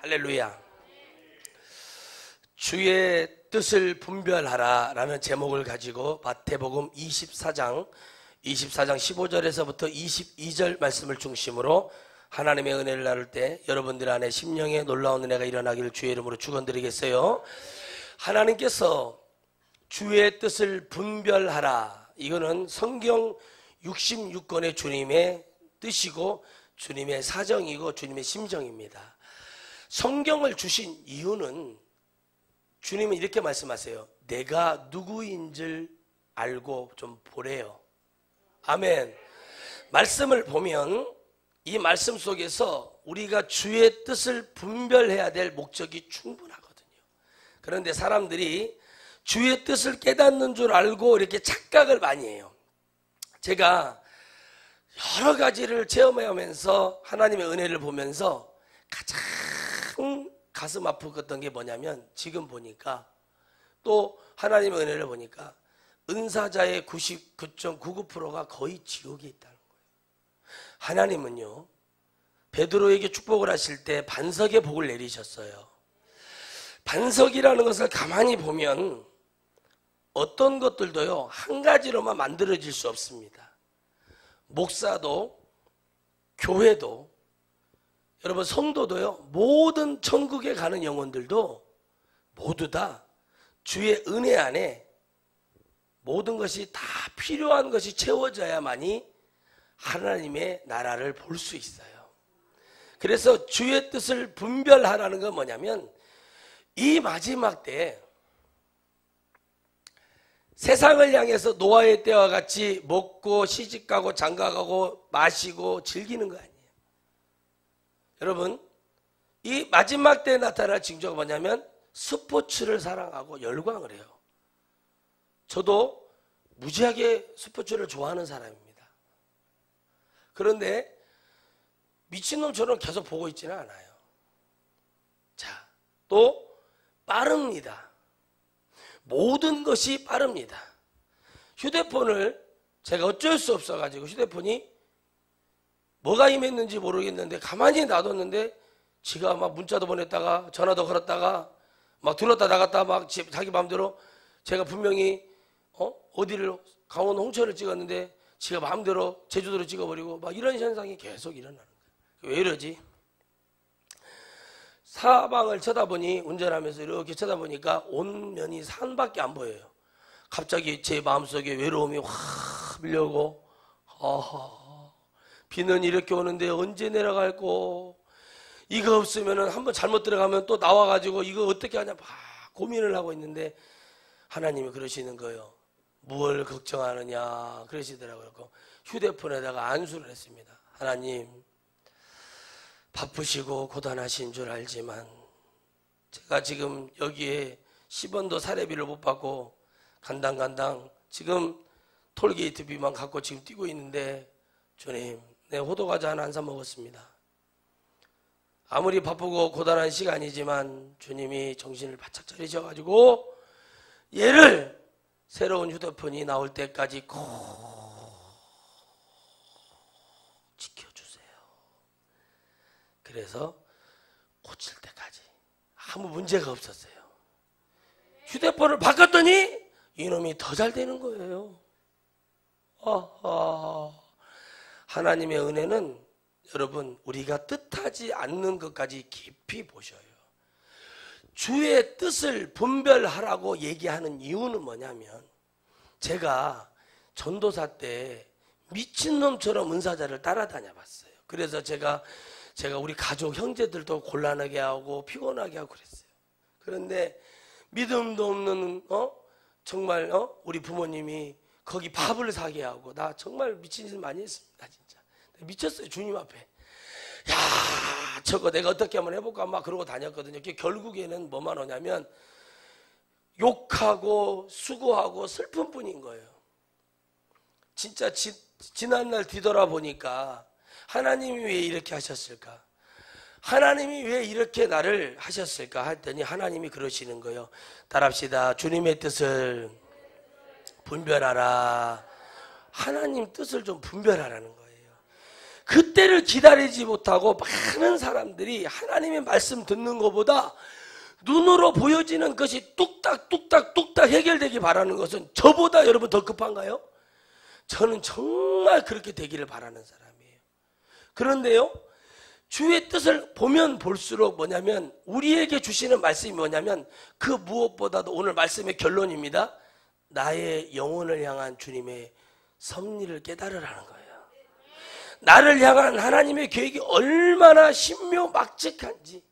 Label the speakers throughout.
Speaker 1: 할렐루야. 주의 뜻을 분별하라 라는 제목을 가지고 마태복음 24장 15절에서부터 22절 말씀을 중심으로 하나님의 은혜를 나눌 때 여러분들 안에 심령에 놀라운 은혜가 일어나기를 주의 이름으로 축원드리겠어요. 하나님께서 주의 뜻을 분별하라, 이거는 성경 66권의 주님의 뜻이고 주님의 사정이고 주님의 심정입니다. 성경을 주신 이유는 주님은 이렇게 말씀하세요. 내가 누구인 줄 알고 좀 보래요. 아멘. 말씀을 보면 이 말씀 속에서 우리가 주의 뜻을 분별해야 될 목적이 충분하거든요. 그런데 사람들이 주의 뜻을 깨닫는 줄 알고 이렇게 착각을 많이 해요. 제가 여러 가지를 체험하면서 하나님의 은혜를 보면서 가장 가슴 아프었던 게 뭐냐면, 지금 보니까 또 하나님의 은혜를 보니까 은사자의 99.99%가 거의 지옥에 있다는 거예요. 하나님은요, 베드로에게 축복을 하실 때 반석의 복을 내리셨어요. 반석이라는 것을 가만히 보면 어떤 것들도요 한 가지로만 만들어질 수 없습니다. 목사도, 교회도, 여러분 성도도요, 모든 천국에 가는 영혼들도 모두 다 주의 은혜 안에 모든 것이 다 필요한 것이 채워져야만이 하나님의 나라를 볼 수 있어요. 그래서 주의 뜻을 분별하라는 건 뭐냐면, 이 마지막 때에 세상을 향해서 노아의 때와 같이 먹고 시집가고 장가가고 마시고 즐기는 거 아니에요. 여러분, 이 마지막 때에 나타날 징조가 뭐냐면 스포츠를 사랑하고 열광을 해요. 저도 무지하게 스포츠를 좋아하는 사람입니다. 그런데 미친놈처럼 계속 보고 있지는 않아요. 자, 또 빠릅니다. 모든 것이 빠릅니다. 휴대폰을 제가 어쩔 수 없어가지고 휴대폰이 뭐가 임했는지 모르겠는데 가만히 놔뒀는데 지가 막 문자도 보냈다가 전화도 걸었다가 막 들었다 나갔다 막 자기 마음대로, 제가 분명히 어디를 강원 홍천을 찍었는데 지가 마음대로 제주도로 찍어버리고 막 이런 현상이 계속 일어나는 거예요. 왜 이러지? 사방을 쳐다보니, 운전하면서 이렇게 쳐다보니까 온 면이 산밖에 안 보여요. 갑자기 제 마음속에 외로움이 확 밀려오고, 비는 이렇게 오는데 언제 내려갈고, 이거 없으면 한번 잘못 들어가면 또 나와가지고 이거 어떻게 하냐 막 고민을 하고 있는데 하나님이 그러시는 거예요. 뭘 걱정하느냐 그러시더라고요. 휴대폰에다가 안수를 했습니다. 하나님, 바쁘시고 고단하신 줄 알지만 제가 지금 여기에 10원도 사례비를 못 받고 간당간당 지금 톨게이트비만 갖고 지금 뛰고 있는데, 주님, 내 호두과자 하나 안 사 먹었습니다. 아무리 바쁘고 고단한 시간이지만 주님이 정신을 바짝 차리셔가지고 얘를 새로운 휴대폰이 나올 때까지 꼭 지켜주세요. 그래서 고칠 때까지 아무 문제가 없었어요. 휴대폰을 바꿨더니 이놈이 더 잘 되는 거예요. 하나님의 은혜는 여러분, 우리가 뜻하지 않는 것까지 깊이 보셔요. 주의 뜻을 분별하라고 얘기하는 이유는 뭐냐면, 제가 전도사 때 미친놈처럼 은사자를 따라다녀 봤어요. 그래서 제가 우리 가족 형제들도 곤란하게 하고 피곤하게 하고 그랬어요. 그런데 믿음도 없는 정말 우리 부모님이 거기 밥을 사게 하고, 나 정말 미친 짓 많이 했습니다. 진짜 미쳤어요. 주님 앞에. 야, 저거 내가 어떻게 한번 해볼까 막 그러고 다녔거든요. 결국에는 뭐만 오냐면 욕하고 수고하고 슬픔뿐인 거예요. 진짜 지난날 뒤돌아보니까 하나님이 왜 이렇게 하셨을까? 하나님이 왜 이렇게 나를 하셨을까 했더니 하나님이 그러시는 거예요. 따라합시다. 주님의 뜻을 분별하라. 하나님 뜻을 좀 분별하라는 거예요. 그때를 기다리지 못하고 많은 사람들이 하나님의 말씀 듣는 것보다 눈으로 보여지는 것이 뚝딱 해결되기 바라는 것은 저보다 여러분 더 급한가요? 저는 정말 그렇게 되기를 바라는 사람이에요. 그런데요, 주의 뜻을 보면 볼수록 뭐냐면 우리에게 주시는 말씀이 뭐냐면 그 무엇보다도 오늘 말씀의 결론입니다. 나의 영혼을 향한 주님의 섭리를 깨달으라는 거예요. 나를 향한 하나님의 계획이 얼마나 신묘막측한지,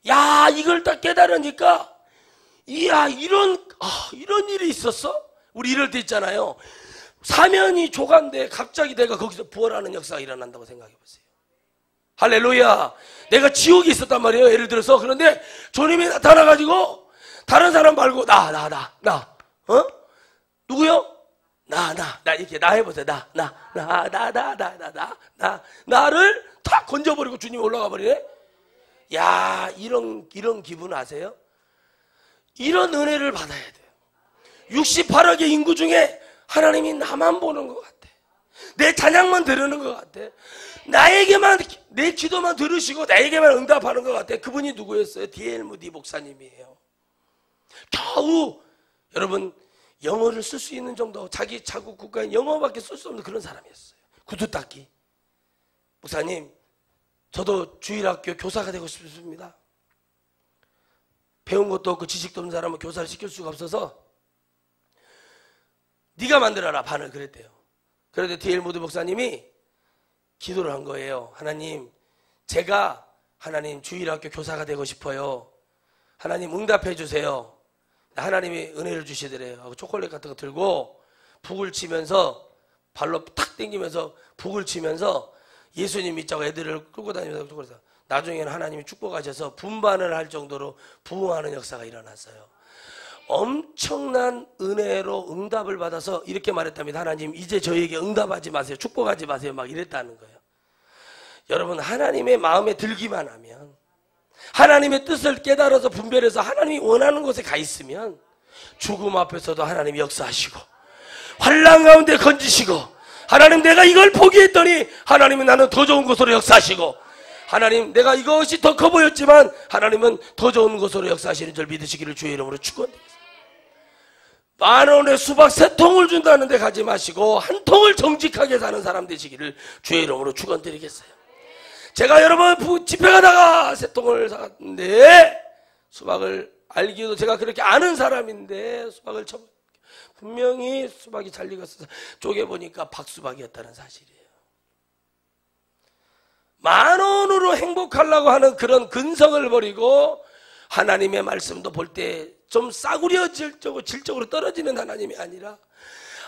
Speaker 1: 야, 이걸 딱 깨달으니까, 이야, 이런 일이 있었어? 우리 이럴 때 있잖아요. 사면이 조간데 갑자기 내가 거기서 부활하는 역사가 일어난다고 생각해 보세요. 할렐루야. 내가 지옥에 있었단 말이에요. 예를 들어서. 그런데 주님이 나타나가지고 다른 사람 말고 누구요? 나 이렇게 나 해보세요. 나를 다 건져버리고 주님이 올라가 버리네. 야, 이런 기분 아세요? 이런 은혜를 받아야 돼요. 68억의 인구 중에 하나님이 나만 보는 것 같아. 내 찬양만 들으는 것 같아. 나에게만, 내 기도만 들으시고 나에게만 응답하는 것 같아. 그분이 누구였어요? D.L. 무디 목사님이에요. 겨우 여러분 영어를 쓸 수 있는 정도, 자기 자국 국가에 영어밖에 쓸 수 없는 그런 사람이었어요. 구두 닦기. 목사님, 저도 주일학교 교사가 되고 싶습니다. 배운 것도 없고 지식도 없는 사람은 교사를 시킬 수가 없어서 네가 만들어라 반을 그랬대요. 그런데 D.L. 무드 목사님이 기도를 한 거예요. 하나님, 제가 하나님 주일학교 교사가 되고 싶어요. 하나님 응답해 주세요. 하나님이 은혜를 주시더래요. 하고 초콜릿 같은 거 들고 북을 치면서 발로 탁 당기면서 북을 치면서 예수님 믿자고 애들을 끌고 다니면서 그래서 나중에는 하나님이 축복하셔서 분반을 할 정도로 부흥하는 역사가 일어났어요. 엄청난 은혜로 응답을 받아서 이렇게 말했답니다. 하나님, 이제 저에게 응답하지 마세요. 축복하지 마세요. 막 이랬다는 거예요. 여러분, 하나님의 마음에 들기만 하면, 하나님의 뜻을 깨달아서 분별해서 하나님이 원하는 곳에 가 있으면 죽음 앞에서도 하나님이 역사하시고 환난 가운데 건지시고, 하나님 내가 이걸 포기했더니 하나님은 나는 더 좋은 곳으로 역사하시고, 하나님 내가 이것이 더 커 보였지만 하나님은 더 좋은 곳으로 역사하시는 줄 믿으시기를 주의 이름으로 축원드립니다. 10,000원에 수박 3통을 준다는 데 가지 마시고 한 통을 정직하게 사는 사람 되시기를 주의 이름으로 축원드리겠어요. 제가 여러분 집회 가다가 3통을 샀는데, 수박을 알기도 제가 그렇게 아는 사람인데 수박을 분명히 수박이 잘 익었어서 쪼개보니까 박수박이었다는 사실이에요. 10,000원으로 행복하려고 하는 그런 근성을 버리고 하나님의 말씀도 볼 때 좀 싸구려 질적으로 떨어지는 하나님이 아니라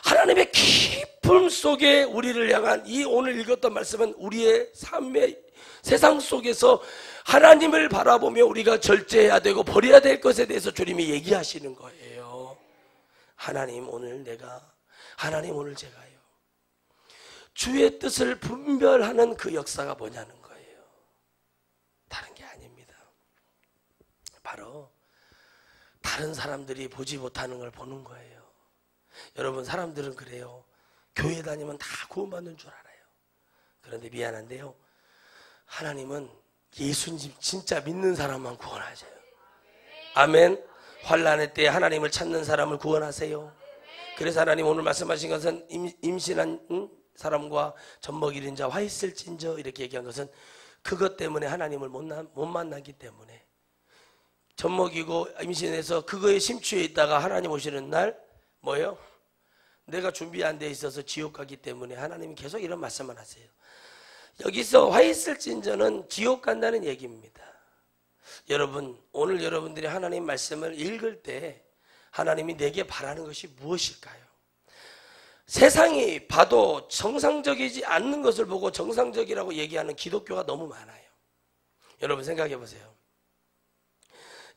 Speaker 1: 하나님의 깊음 속에 우리를 향한 이 오늘 읽었던 말씀은 우리의 삶의 세상 속에서 하나님을 바라보며 우리가 절제해야 되고 버려야 될 것에 대해서 주님이 얘기하시는 거예요. 하나님 오늘 내가, 하나님 오늘 제가요, 주의 뜻을 분별하는 그 역사가 뭐냐는 거예요. 다른 게 아닙니다. 바로 다른 사람들이 보지 못하는 걸 보는 거예요. 여러분, 사람들은 그래요. 교회 다니면 다 구원받는 줄 알아요. 그런데 미안한데요, 하나님은 예수님 진짜 믿는 사람만 구원하셔요. 아멘. 환난의 때에 하나님을 찾는 사람을 구원하세요. 그래서 하나님 오늘 말씀하신 것은 임신한 사람과 젖먹이 잃은 자 화 있을진저 이렇게 얘기한 것은 그것 때문에 하나님을 못 만나기 때문에, 젖먹이고 임신해서 그거에 심취해 있다가 하나님 오시는 날 뭐예요? 내가 준비 안 돼 있어서 지옥 가기 때문에 하나님이 계속 이런 말씀만 하세요. 여기서 화 있을진저는 지옥 간다는 얘기입니다. 여러분, 오늘 여러분들이 하나님 말씀을 읽을 때 하나님이 내게 바라는 것이 무엇일까요? 세상이 봐도 정상적이지 않는 것을 보고 정상적이라고 얘기하는 기독교가 너무 많아요. 여러분 생각해 보세요.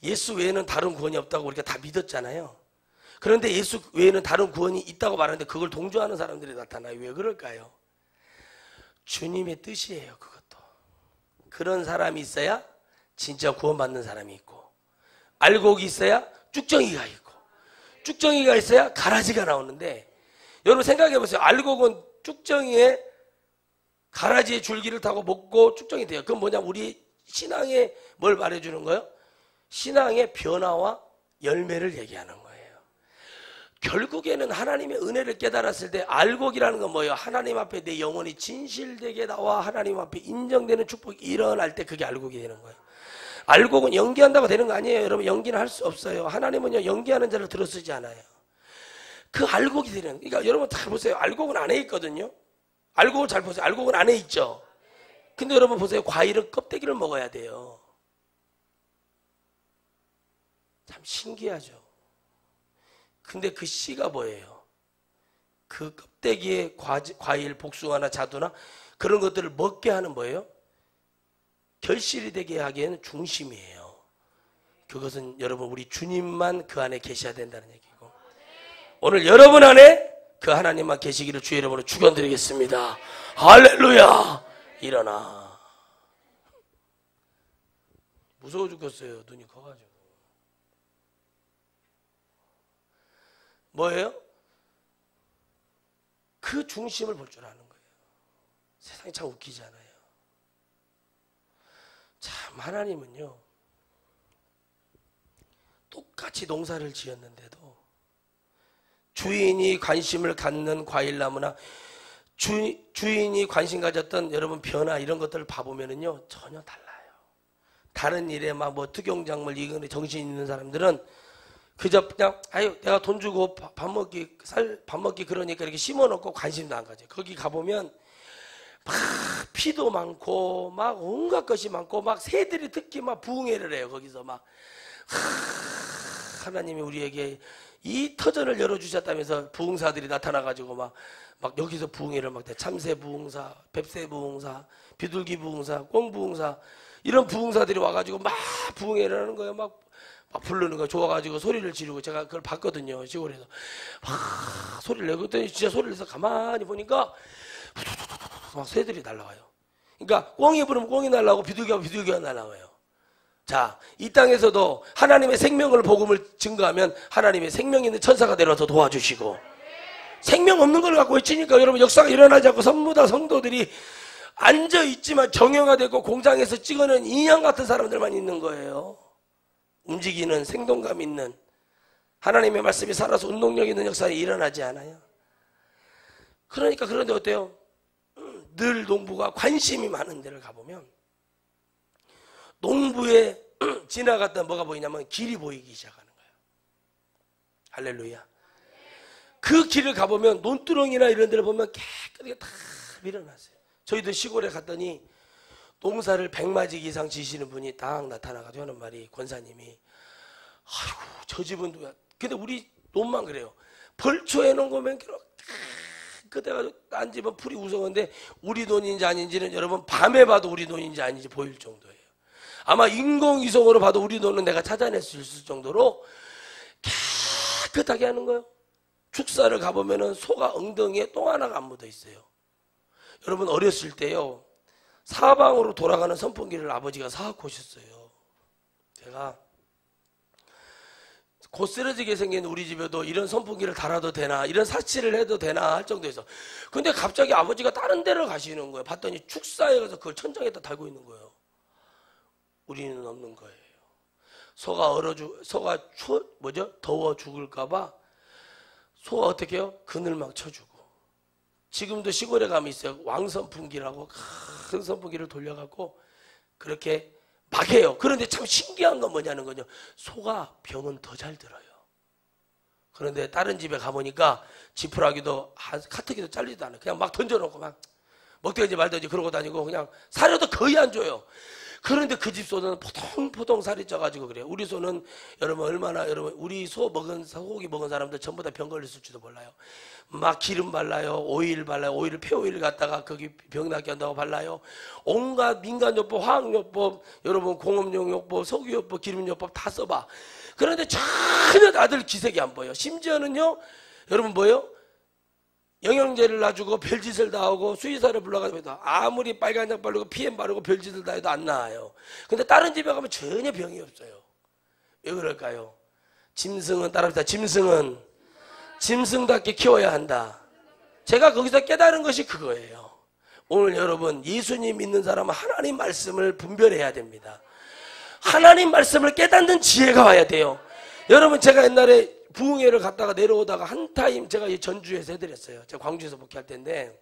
Speaker 1: 예수 외에는 다른 구원이 없다고 우리가 다 믿었잖아요. 그런데 예수 외에는 다른 구원이 있다고 말하는데 그걸 동조하는 사람들이 나타나요. 왜 그럴까요? 주님의 뜻이에요. 그것도 그런 사람이 있어야 진짜 구원받는 사람이 있고, 알곡이 있어야 쭉정이가 있고, 쭉정이가 있어야 가라지가 나오는데, 여러분 생각해 보세요. 알곡은 쭉정이에 가라지의 줄기를 타고 먹고 쭉정이 돼요. 그건 뭐냐? 우리 신앙에 뭘 말해주는 거예요? 신앙의 변화와 열매를 얘기하는 거예요. 결국에는 하나님의 은혜를 깨달았을 때 알곡이라는 건 뭐예요? 하나님 앞에 내 영혼이 진실되게 나와 하나님 앞에 인정되는 축복이 일어날 때 그게 알곡이 되는 거예요. 알곡은 연기한다고 되는 거 아니에요. 여러분, 연기는 할 수 없어요. 하나님은요, 연기하는 자를 들어쓰지 않아요. 그 알곡이 되는, 그러니까 여러분 잘 보세요. 알곡은 안에 있거든요. 알곡을 잘 보세요. 알곡은 안에 있죠. 근데 여러분 보세요. 과일은 껍데기를 먹어야 돼요. 참 신기하죠. 근데 그 씨가 뭐예요? 그 껍데기에 과일, 복숭아나 자두나 그런 것들을 먹게 하는 뭐예요? 결실이 되게 하기에는 중심이에요. 그것은 여러분 우리 주님만 그 안에 계셔야 된다는 얘기고, 오늘 여러분 안에 그 하나님만 계시기를 주의 이름으로 축원드리겠습니다. 할렐루야. 일어나. 무서워 죽겠어요. 눈이 커가지고. 뭐예요? 그 중심을 볼 줄 아는 거예요. 세상이 참 웃기지 않아요? 참 하나님은요, 똑같이 농사를 지었는데도 주인이 관심을 갖는 과일나무나 주인이 관심 가졌던 여러분 변화 이런 것들을 봐보면은요 전혀 달라요. 다른 일에 막 뭐 특용작물 이거는 정신 있는 사람들은 그저 그냥 아유 내가 돈 주고 밥 먹기 그러니까 이렇게 심어놓고 관심도 안 가져요. 거기 가보면 막 피도 많고 막 온갖 것이 많고 막 새들이 특히 막 부흥회를 해요. 거기서 막 하나님이 우리에게 이 터전을 열어주셨다면서 부흥사들이 나타나가지고 막 여기서 부흥회를 막 참새 부흥사, 뱁새 부흥사, 비둘기 부흥사, 꽁 부흥사 이런 부흥사들이 와가지고 막 부흥회를 하는 거예요. 막 부르는 거 좋아가지고 소리를 지르고 제가 그걸 봤거든요. 시골에서 막 소리를 내고 그랬더니 진짜 소리를 내서 가만히 보니까 막 새들이 날아와요. 그러니까 꽁이 부르면 꽁이 날아오고 비둘기가 날아와요. 자, 이 땅에서도 하나님의 생명을 복음을 증거하면 하나님의 생명 있는 천사가 내려와서 도와주시고, 생명 없는 걸 갖고 있으니까 여러분 역사가 일어나지 않고 전부 다 성도들이 앉아있지만 정형화되고 공장에서 찍어낸 인형 같은 사람들만 있는 거예요. 움직이는 생동감 있는 하나님의 말씀이 살아서 운동력 있는 역사에 일어나지 않아요. 그러니까 그런데 어때요? 늘 농부가 관심이 많은 데를 가보면 농부에 지나갔다 뭐가 보이냐면 길이 보이기 시작하는 거예요. 할렐루야. 그 길을 가보면 논두렁이나 이런 데를 보면 깨끗하게 다 밀어놨어요. 저희도 시골에 갔더니 농사를 100마지 이상 지시는 분이 딱 나타나가지고 하는 말이, 권사님이 아이고 저 집은 누가, 근데 우리 논만 그래요. 벌초에 놓은 거면 그때가 딴 집은 풀이 우성한데 우리 논인지 아닌지는 여러분 밤에 봐도 우리 논인지 아닌지 보일 정도예요. 아마 인공위성으로 봐도 우리 논은 내가 찾아낼 수 있을 정도로 깨끗하게 하는 거예요. 축사를 가보면은 소가 엉덩이에 똥 하나가 안 묻어 있어요. 여러분 어렸을 때요 사방으로 돌아가는 선풍기를 아버지가 사갖고 오셨어요. 제가 곧 쓰러지게 생긴 우리 집에도 이런 선풍기를 달아도 되나, 이런 사치를 해도 되나 할 정도에서, 근데 갑자기 아버지가 다른 데를 가시는 거예요. 봤더니 축사에 가서 그걸 천장에다 달고 있는 거예요. 우리는 없는 거예요. 소가 더워 죽을까봐 소가 어떻게 해요? 그늘 막 쳐주고. 지금도 시골에 가면 있어요. 왕선풍기라고 큰 선풍기를 돌려갖고 그렇게 막 해요. 그런데 참 신기한 건 뭐냐는 거죠. 소가 병은 더 잘 들어요. 그런데 다른 집에 가보니까 지푸라기도 카트기도 잘리지도 않아요. 그냥 막 던져놓고 막 먹든지 말든지 그러고 다니고 그냥 사료도 거의 안 줘요. 그런데 그 집 소는 포동포동 살이 쪄가지고 그래요. 우리 소는 여러분 얼마나, 여러분 우리 소고기 먹은 사람들 전부 다 병 걸렸을지도 몰라요. 막 기름 발라요, 오일 발라요, 폐오일 갖다가 거기 병 낫게 한다고 발라요. 온갖 민간요법, 화학요법, 여러분 공업용요법, 석유요법, 기름요법 다 써봐. 그런데 전혀 다들 기색이 안 보여. 심지어는요, 여러분 뭐예요? 영양제를 놔주고 별짓을 다 하고 수의사를 불러가지고 아무리 빨간약 바르고 PM 바르고 별짓을 다 해도 안 나아요. 근데 다른 집에 가면 전혀 병이 없어요. 왜 그럴까요? 짐승은 따라합시다. 짐승은 짐승답게 키워야 한다. 제가 거기서 깨달은 것이 그거예요. 오늘 여러분 예수님 믿는 사람은 하나님 말씀을 분별해야 됩니다. 하나님 말씀을 깨닫는 지혜가 와야 돼요. 여러분 제가 옛날에 부흥회를 갔다가 내려오다가 한 타임 제가 전주에서 해드렸어요. 제가 광주에서 목회할 때인데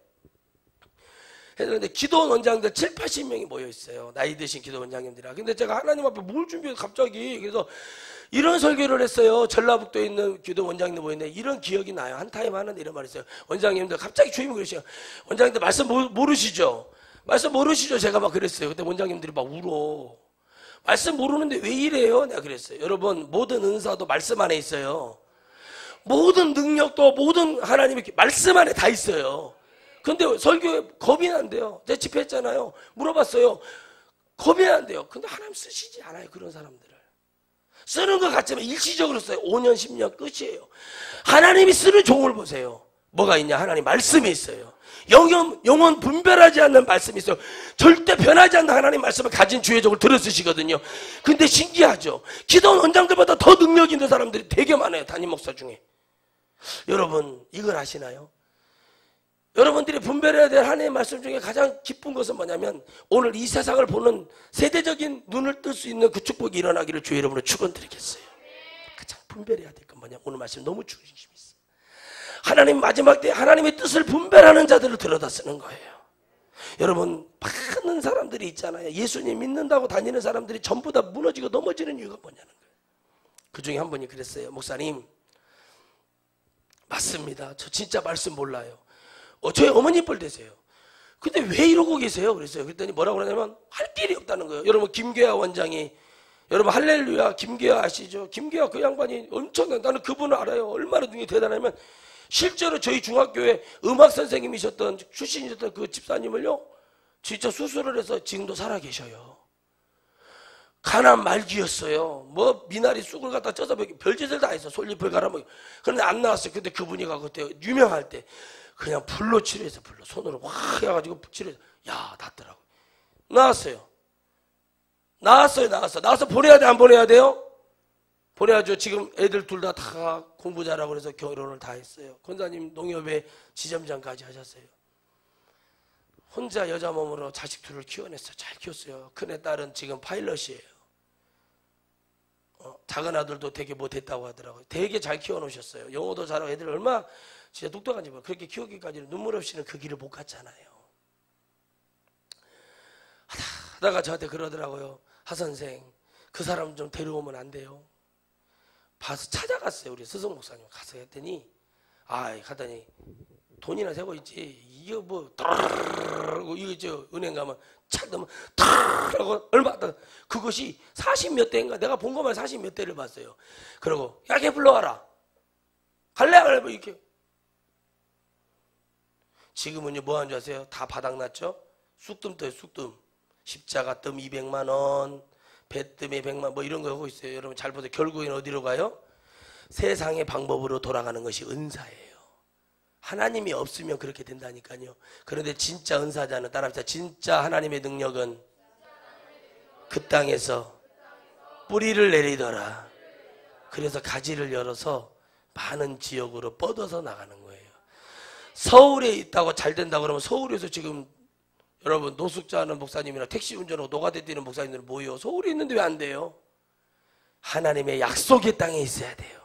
Speaker 1: 해드렸는데 기도원 원장들 7, 80명이 모여 있어요. 나이 드신 기도원 원장님들이라. 근데 제가 하나님 앞에 뭘 준비해서 갑자기 그래서 이런 설교를 했어요. 전라북도에 있는 기도원 원장님들 모였는데 이런 기억이 나요. 한 타임 하는데 이런 말이 있어요. 원장님들 갑자기 주임이 그러시요. 원장님들 말씀 모르시죠? 말씀 모르시죠? 제가 막 그랬어요. 그때 원장님들이 막 울어. 말씀 모르는데 왜 이래요? 내가 그랬어요. 여러분 모든 은사도 말씀 안에 있어요. 모든 능력도 모든 하나님의 말씀 안에 다 있어요. 근데 설교에 겁이 난대요. 제가 집회했잖아요. 물어봤어요. 겁이 난대요. 근데 하나님 쓰시지 않아요. 그런 사람들을. 쓰는 것 같지만 일시적으로 써요. 5년 10년 끝이에요. 하나님이 쓰는 종을 보세요. 뭐가 있냐? 하나님 말씀이 있어요. 영원 분별하지 않는 말씀이 있어요. 절대 변하지 않는 하나님 말씀을 가진 주의적으로 들어쓰시거든요. 근데 신기하죠. 기도원 원장들보다 더 능력 있는 사람들이 되게 많아요. 담임 목사 중에. 여러분 이걸 아시나요? 여러분들이 분별해야 될 하나님의 말씀 중에 가장 기쁜 것은 뭐냐면 오늘 이 세상을 보는 세대적인 눈을 뜰 수 있는 그 축복이 일어나기를 주의 이름으로 축원드리겠어요. 가장 분별해야 될 건 뭐냐? 오늘 말씀 너무 중심이 있어요. 하나님 마지막 때 하나님의 뜻을 분별하는 자들을 들여다 쓰는 거예요. 여러분 많은 사람들이 있잖아요. 예수님 믿는다고 다니는 사람들이 전부 다 무너지고 넘어지는 이유가 뭐냐는 거예요. 그 중에 한 분이 그랬어요. 목사님 맞습니다. 저 진짜 말씀 몰라요. 저희 어머니 뻘 되세요. 근데 왜 이러고 계세요? 그랬어요. 그랬더니 뭐라고 그러냐면 할 길이 없다는 거예요. 여러분 김계아 원장이 여러분 할렐루야 김계아 아시죠? 김계아 그 양반이 엄청난 나는 그분을 알아요. 얼마나 능력이 대단하면 실제로 저희 중학교에 음악 선생님이셨던 출신이셨던 그 집사님을요 진짜 수술을 해서 지금도 살아 계셔요. 가난 말기였어요. 뭐 미나리 쑥을 갖다 쪄서 별짓을 다 했어. 솔잎을 갈아 먹이. 그런데 안 나왔어요. 근데 그분이가 그때 유명할 때 그냥 불로 치료해서 불로 손으로 확 해가지고 치료해서 야 낫더라고. 나왔어요. 나와서 보내야 돼 안 보내야 돼요? 보내야죠. 지금 애들 둘 다 공부 잘하고 그래서 결혼을 다 했어요. 권사님 농협에 지점장까지 하셨어요. 혼자 여자 몸으로 자식 둘을 키워냈어요. 잘 키웠어요. 큰애 딸은 지금 파일럿이에요. 작은 아들도 되게 못했다고 하더라고요. 되게 잘 키워놓으셨어요. 영어도 잘하고 애들 얼마나 진짜 똑똑한지 봐. 그렇게 키우기까지는 눈물 없이는 그 길을 못 갔잖아요. 하다가 저한테 그러더라고요. 하 선생 그 사람 좀 데려오면 안 돼요? 봐서 찾아갔어요. 우리 스승 목사님 가서 했더니 가더니 돈이나 세고 있지 이거 뭐 이거 저 은행 가면 착 넣으면 하고 얼마 그것이 40몇 대인가 내가 본 것만 40몇 대를 봤어요. 그러고 야 걔 불러와라. 갈래 안 갈래 이렇게. 지금은요 뭐 하는 줄 아세요? 다 바닥났죠? 쑥뜸 떠요. 쑥뜸. 십자가 뜸 200만 원 배뜸에 100만 뭐 이런 거 하고 있어요. 여러분 잘 보세요. 결국엔 어디로 가요? 세상의 방법으로 돌아가는 것이 은사예요. 하나님이 없으면 그렇게 된다니까요. 그런데 진짜 은사자는 따라합시다. 진짜 하나님의 능력은 그 땅에서 뿌리를 내리더라. 그래서 가지를 열어서 많은 지역으로 뻗어서 나가는 거예요. 서울에 있다고 잘 된다고 그러면 서울에서 지금 여러분 노숙자하는 목사님이나 택시 운전하고 노가다 뛰는 목사님들은 뭐예요? 서울에 있는데 왜 안 돼요? 하나님의 약속의 땅에 있어야 돼요.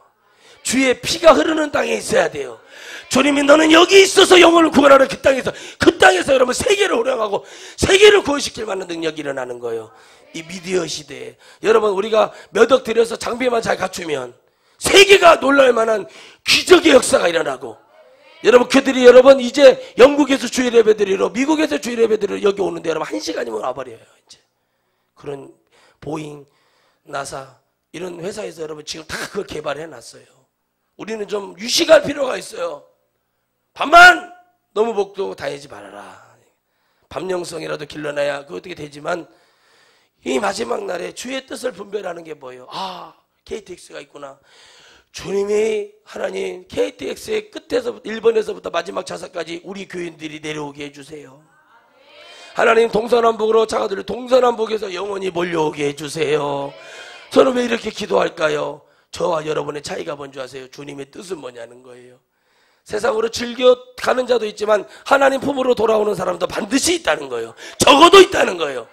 Speaker 1: 주의 피가 흐르는 땅에 있어야 돼요. 주님이 너는 여기 있어서 영혼을 구원하는 그 땅에서 여러분 세계를 호령하고 세계를 구원시킬 만한 능력이 일어나는 거예요. 이 미디어 시대에 여러분 우리가 몇 억 들여서 장비만 잘 갖추면 세계가 놀랄 만한 기적의 역사가 일어나고 여러분 그들이 여러분 이제 영국에서 주일 예배 드리러 미국에서 주일 예배 드리러 여기 오는데 여러분 1시간이면 와버려요. 이제 그런 보잉 나사 이런 회사에서 여러분 지금 다 그걸 개발해 놨어요. 우리는 좀 유식할 필요가 있어요. 밤만 너무 복도 다니지 말아라. 밤영성이라도 길러놔야 그 어떻게 되지만 이 마지막 날에 주의 뜻을 분별하는 게 뭐예요? KTX가 있구나. 주님이 하나님 KTX의 끝에서부터 1번에서부터 마지막 좌석까지 우리 교인들이 내려오게 해주세요. 하나님 동서남북으로 차가들을 동서남북에서 영원히 몰려오게 해주세요. 저는 왜 이렇게 기도할까요? 저와 여러분의 차이가 뭔지 아세요? 주님의 뜻은 뭐냐는 거예요. 세상으로 즐겨 가는 자도 있지만 하나님 품으로 돌아오는 사람도 반드시 있다는 거예요. 적어도 있다는 거예요.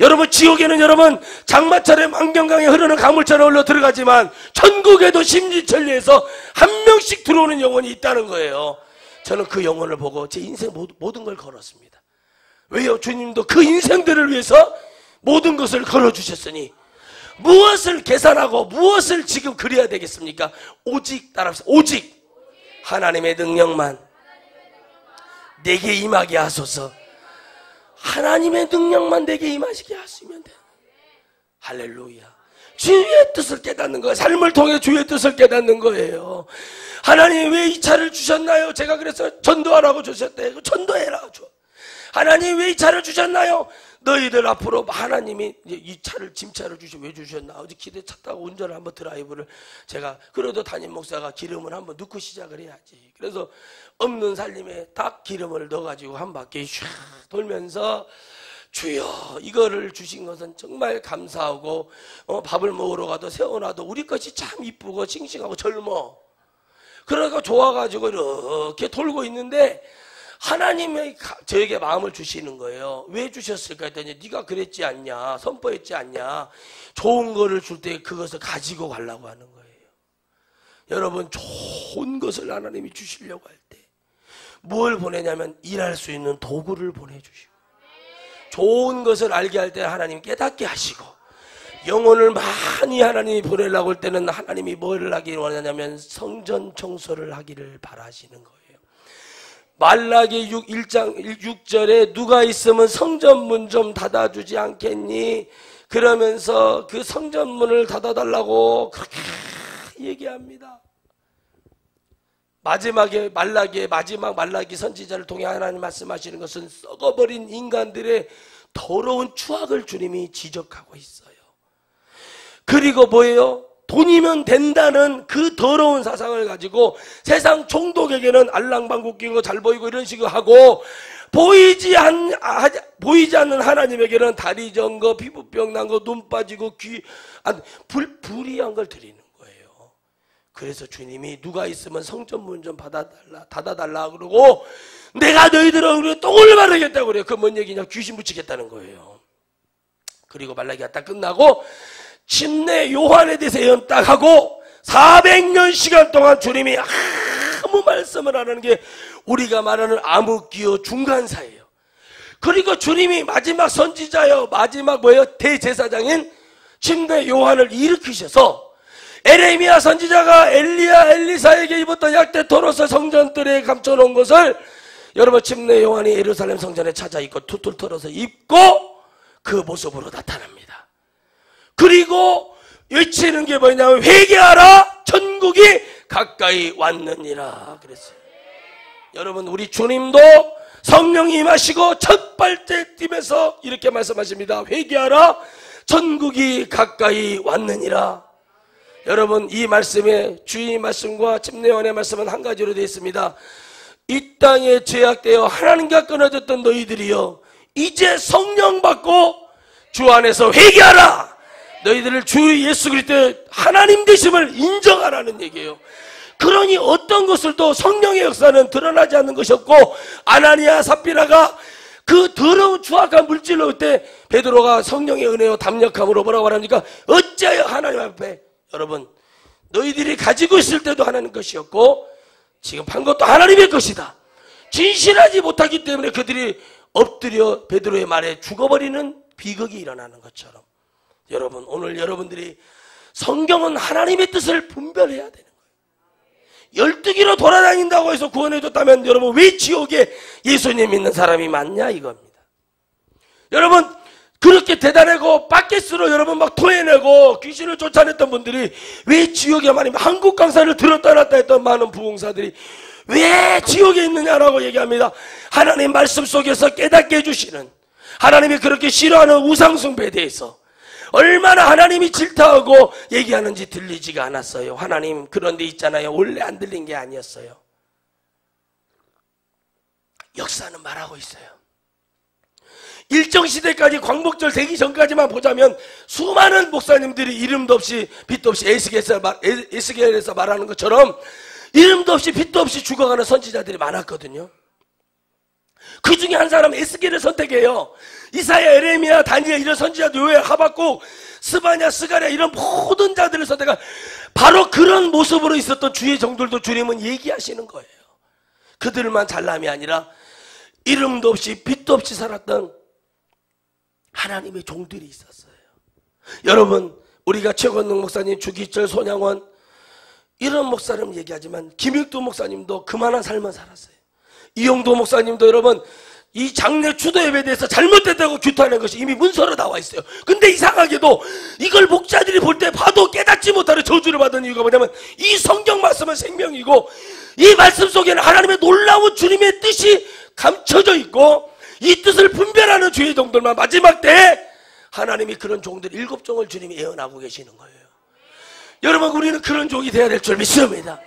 Speaker 1: 여러분, 지옥에는 여러분 장마철에 만경강에 흐르는 강물처럼 흘러 들어가지만 천국에도 심지천리에서 한 명씩 들어오는 영혼이 있다는 거예요. 저는 그 영혼을 보고 제 인생 모든 걸 걸었습니다. 왜요? 주님도 그 인생들을 위해서 모든 것을 걸어주셨으니 무엇을 계산하고 무엇을 지금 그려야 되겠습니까? 오직 따라합시다. 오직 하나님의 능력만 내게 임하게 하소서. 하나님의 능력만 내게 임하시게 하시면 돼. 할렐루야. 주의 뜻을 깨닫는 거예요. 삶을 통해 주의 뜻을 깨닫는 거예요. 하나님 왜 이 차를 주셨나요? 제가 그래서 전도하라고 주셨대요. 전도해라. 하나님 왜 이 차를 주셨나요? 너희들 앞으로 하나님이 이 차를 짐차를 왜 주셨나? 어제 기대 차 타고 운전을 한번 드라이브를 제가 그래도 담임 목사가 기름을 한번 넣고 시작을 해야지. 그래서 없는 살림에 딱 기름을 넣어가지고 한 바퀴 슉 돌면서 주여 이거를 주신 것은 정말 감사하고 밥을 먹으러 가도 세워놔도 우리 것이 참 이쁘고 싱싱하고 젊어. 그러니까 좋아가지고 이렇게 돌고 있는데 하나님이 저에게 마음을 주시는 거예요. 왜 주셨을까 했더니 네가 그랬지 않냐, 선포했지 않냐, 좋은 거를 줄 때 그것을 가지고 가려고 하는 거예요. 여러분, 좋은 것을 하나님이 주시려고 할 때 뭘 보내냐면 일할 수 있는 도구를 보내주시고, 좋은 것을 알게 할 때 하나님 깨닫게 하시고, 영혼을 많이 하나님이 보내려고 할 때는 하나님이 뭘 하기를 원하냐면 성전 청소를 하기를 바라시는 거예요. 말라기 1장 6절에 누가 있으면 성전문 좀 닫아주지 않겠니? 그러면서 그 성전문을 닫아달라고 그렇게 얘기합니다. 마지막에 마지막 말라기 선지자를 통해 하나님 말씀하시는 것은 썩어버린 인간들의 더러운 추악을 주님이 지적하고 있어요. 그리고 뭐예요? 돈이면 된다는 그 더러운 사상을 가지고 세상 종독에게는 알랑방구 끼고 잘 보이고 이런 식으로 하고, 보이지 않는 하나님에게는 다리 전 거, 피부병 난 거, 눈 빠지고 불이한 걸 드리는 거예요. 그래서 주님이 누가 있으면 성전문 좀 닫아달라 그러고, 내가 너희들을 똥을 바르겠다고 그래요. 그 뭔 얘기냐? 귀신 붙이겠다는 거예요. 그리고 말라기가 딱 끝나고 침례 요한에 대해서 예언 딱 하고 400년 시간 동안 주님이 아무 말씀을 안 하는 게 우리가 말하는 암흑기호 중간사예요. 그리고 주님이 마지막 선지자요, 마지막 대제사장인 침례 요한을 일으키셔서 에레미야 선지자가 엘리야 엘리사에게 입었던 약대 토로서 성전들에 감춰놓은 것을 여러분 침례 요한이 예루살렘 성전에 찾아 입고 툴툴 털어서 입고 그 모습으로 나타납니다. 그리고 외치는 게 뭐냐면 회개하라, 천국이 가까이 왔느니라 그랬어요. 여러분, 우리 주님도 성령이 임하시고 첫 발째 뛰면서 이렇게 말씀하십니다. 회개하라, 천국이 가까이 왔느니라. 여러분, 이 말씀에 주의 말씀과 침례요한의 말씀은 한 가지로 되어 있습니다. 이 땅에 죄악되어 하나님과 끊어졌던 너희들이여, 이제 성령 받고 주 안에서 회개하라. 너희들을 주 예수 그리스도의 하나님 되심을 인정하라는 얘기예요. 그러니 어떤 것을 또 성령의 역사는 드러나지 않는 것이 없고, 아나니아 삽비라가 그 더러운 추악한 물질로 그때 베드로가 성령의 은혜와 담력함으로 뭐라고 말합니까? 어찌하여 하나님 앞에, 여러분, 너희들이 가지고 있을 때도 하나님 것이었고 지금 판 것도 하나님의 것이다. 진실하지 못하기 때문에 그들이 엎드려 베드로의 말에 죽어버리는 비극이 일어나는 것처럼, 여러분, 오늘 여러분들이 성경은 하나님의 뜻을 분별해야 되는 거예요. 12기로 돌아다닌다고 해서 구원해줬다면 여러분 왜 지옥에 예수님 믿는 사람이 많냐 이겁니다. 여러분, 그렇게 대단하고 바켓으로 여러분 막 토해내고 귀신을 쫓아냈던 분들이 왜 지옥에 많이, 한국 강사를 들었다 놨다 했던 많은 부흥사들이 왜 지옥에 있느냐라고 얘기합니다. 하나님 말씀 속에서 깨닫게 해주시는, 하나님이 그렇게 싫어하는 우상숭배에 대해서 얼마나 하나님이 질타하고 얘기하는지 들리지가 않았어요. 하나님 그런데 있잖아요. 원래 안 들린 게 아니었어요. 역사는 말하고 있어요. 일정 시대까지 광복절 되기 전까지만 보자면 수많은 목사님들이 이름도 없이 빛도 없이 에스겔에서 말하는 것처럼 이름도 없이 빛도 없이 죽어가는 선지자들이 많았거든요. 그 중에 한 사람 에스겔을 선택해요. 이사야, 에레미야, 다니엘 이런 선지자들, 요엘, 하박국, 스바냐, 스가랴 이런 모든 자들을 선택한 바로 그런 모습으로 있었던 주의 종들도 주님은 얘기하시는 거예요. 그들만 잘남이 아니라 이름도 없이 빛도 없이 살았던 하나님의 종들이 있었어요. 여러분, 우리가 최건능 목사님, 주기철, 손양원 이런 목사님 얘기하지만 김익두 목사님도 그만한 삶을 살았어요. 이용도 목사님도 여러분 이 장례 추도 예배에 대해서 잘못됐다고 규탄한 것이 이미 문서로 나와 있어요. 근데 이상하게도 이걸 목자들이 볼 때 봐도 깨닫지 못하는 저주를 받은 이유가 뭐냐면 이 성경 말씀은 생명이고 이 말씀 속에는 하나님의 놀라운 주님의 뜻이 감춰져 있고 이 뜻을 분별하는 주의 종들만 마지막 때에 하나님이 그런 종들 7종을 주님이 예언하고 계시는 거예요. 여러분, 우리는 그런 종이 되어야 될 줄 믿습니다.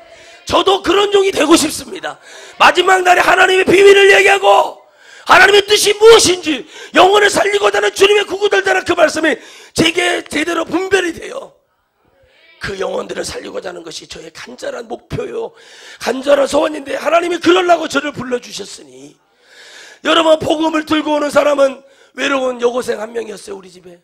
Speaker 1: 저도 그런 종이 되고 싶습니다. 마지막 날에 하나님의 비밀을 얘기하고 하나님의 뜻이 무엇인지 영혼을 살리고자 하는 주님의 구구절절한 그 말씀이 제게 제대로 분별이 돼요. 그 영혼들을 살리고자 하는 것이 저의 간절한 목표요, 간절한 소원인데 하나님이 그러려고 저를 불러주셨으니, 여러분, 복음을 들고 오는 사람은 외로운 여고생 한 명이었어요, 우리 집에.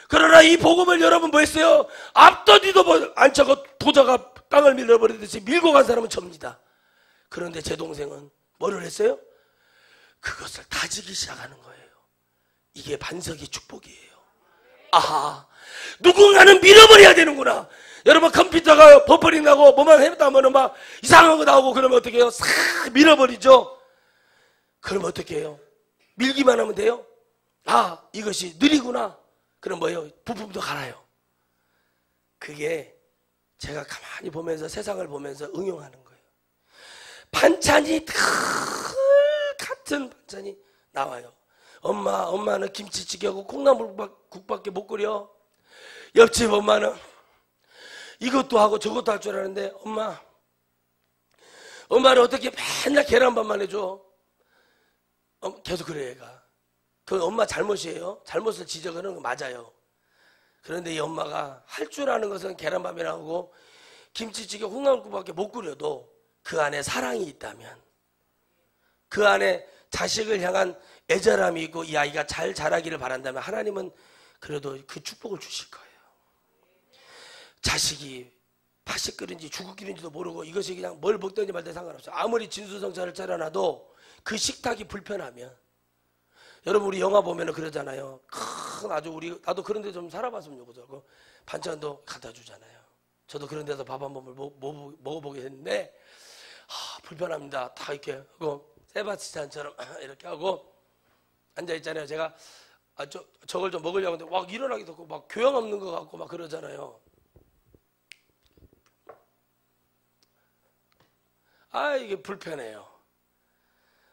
Speaker 1: 그러나 이 복음을 여러분 뭐 했어요? 앞도 뒤도 안 차고 보자가 땅을 밀어버리듯이 밀고 간 사람은 접니다. 그런데 제 동생은 뭐를 했어요? 그것을 다지기 시작하는 거예요. 이게 반석이 축복이에요. 아하, 누군가는 밀어버려야 되는구나. 여러분, 컴퓨터가 버퍼링 나고 뭐만 했다면 막 이상한 거 나오고 그러면 어떻게 해요? 싹 밀어버리죠. 그럼 어떻게 해요? 밀기만 하면 돼요? 아, 이것이 느리구나. 그럼 뭐예요? 부품도 갈아요. 그게 제가 가만히 보면서 세상을 보면서 응용하는 거예요. 반찬이 같은 반찬이 나와요. 엄마는 김치찌개하고 콩나물국밖에 못 끓여. 옆집 엄마는 이것도 하고 저것도 할 줄 아는데 엄마는 어떻게 맨날 계란밥만 해줘. 계속 그래 얘가. 그 엄마 잘못이에요. 잘못을 지적하는 거 맞아요. 그런데 이 엄마가 할 줄 아는 것은 계란밥이나 하고 김치찌개 콩나물국밖에 못 끓여도 그 안에 사랑이 있다면, 그 안에 자식을 향한 애절함이 있고 이 아이가 잘 자라기를 바란다면 하나님은 그래도 그 축복을 주실 거예요. 자식이 팥이 끓인지 죽을 끓인지도 모르고 이것이 그냥 뭘 먹든지 말든지 상관없어요. 아무리 진수성찬을 차려놔도 그 식탁이 불편하면, 여러분 우리 영화 보면 그러잖아요. 아주 나도 그런 데 좀 살아봤으면 좋겠고 반찬도 갖다 주잖아요. 저도 그런 데서 밥 한 번을 먹어보게 했는데 불편합니다. 다 이렇게 하고 세바스찬처럼 이렇게 하고 앉아있잖아요. 제가 저걸 좀 먹으려고 하는데 막 일어나기도 하고 막 교양 없는 것 같고 막 그러잖아요. 이게 불편해요.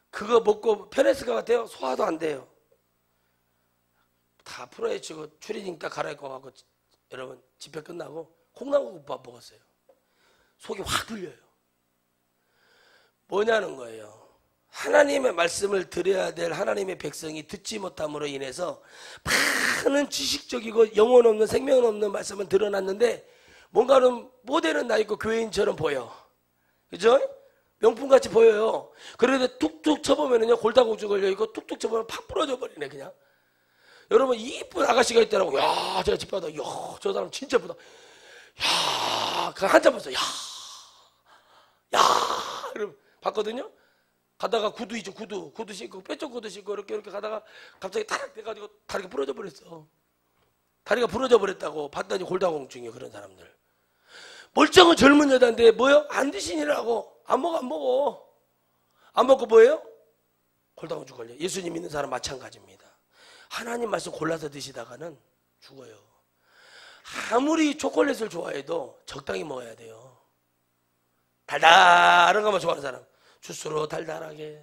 Speaker 1: 그거 먹고 편했을 것 같아요? 소화도 안 돼요. 다 풀어헤치고 추리닝 딱 갈아입고 가고 여러분 집회 끝나고 콩나물국밥 먹었어요. 속이 확 풀려요. 뭐냐는 거예요. 하나님의 말씀을 들어야 될 하나님의 백성이 듣지 못함으로 인해서 많은 지식적이고 영혼 없는 생명 없는 말씀은 드러났는데 뭔가는 모델은 나 있고 교회인처럼 보여. 그죠? 명품같이 보여요. 그런데 툭툭 쳐보면은요, 골다공증 걸려있고 툭툭 쳐보면 팍 부러져 버리네, 그냥. 여러분, 이쁜 아가씨가 있더라고. 야, 제가 집 가다, 야, 저 사람 진짜 예쁘다. 야, 그 한참 봤어. 야, 이러면 봤거든요? 가다가 구두 있죠, 구두 신고, 뾰족 구두 신고, 이렇게 가다가 갑자기 타락 돼가지고 다리가 부러져 버렸어. 다리가 부러져 버렸다고 봤더니 골다공증이에요, 그런 사람들. 멀쩡한 젊은 여자인데 뭐요? 안 드시니라고. 안 먹어. 안 먹고 뭐예요? 골다공증 걸려. 예수님 믿는 사람 마찬가지입니다. 하나님 말씀 골라서 드시다가는 죽어요. 아무리 초콜릿을 좋아해도 적당히 먹어야 돼요. 달달한 것만 좋아하는 사람 주스로 달달하게,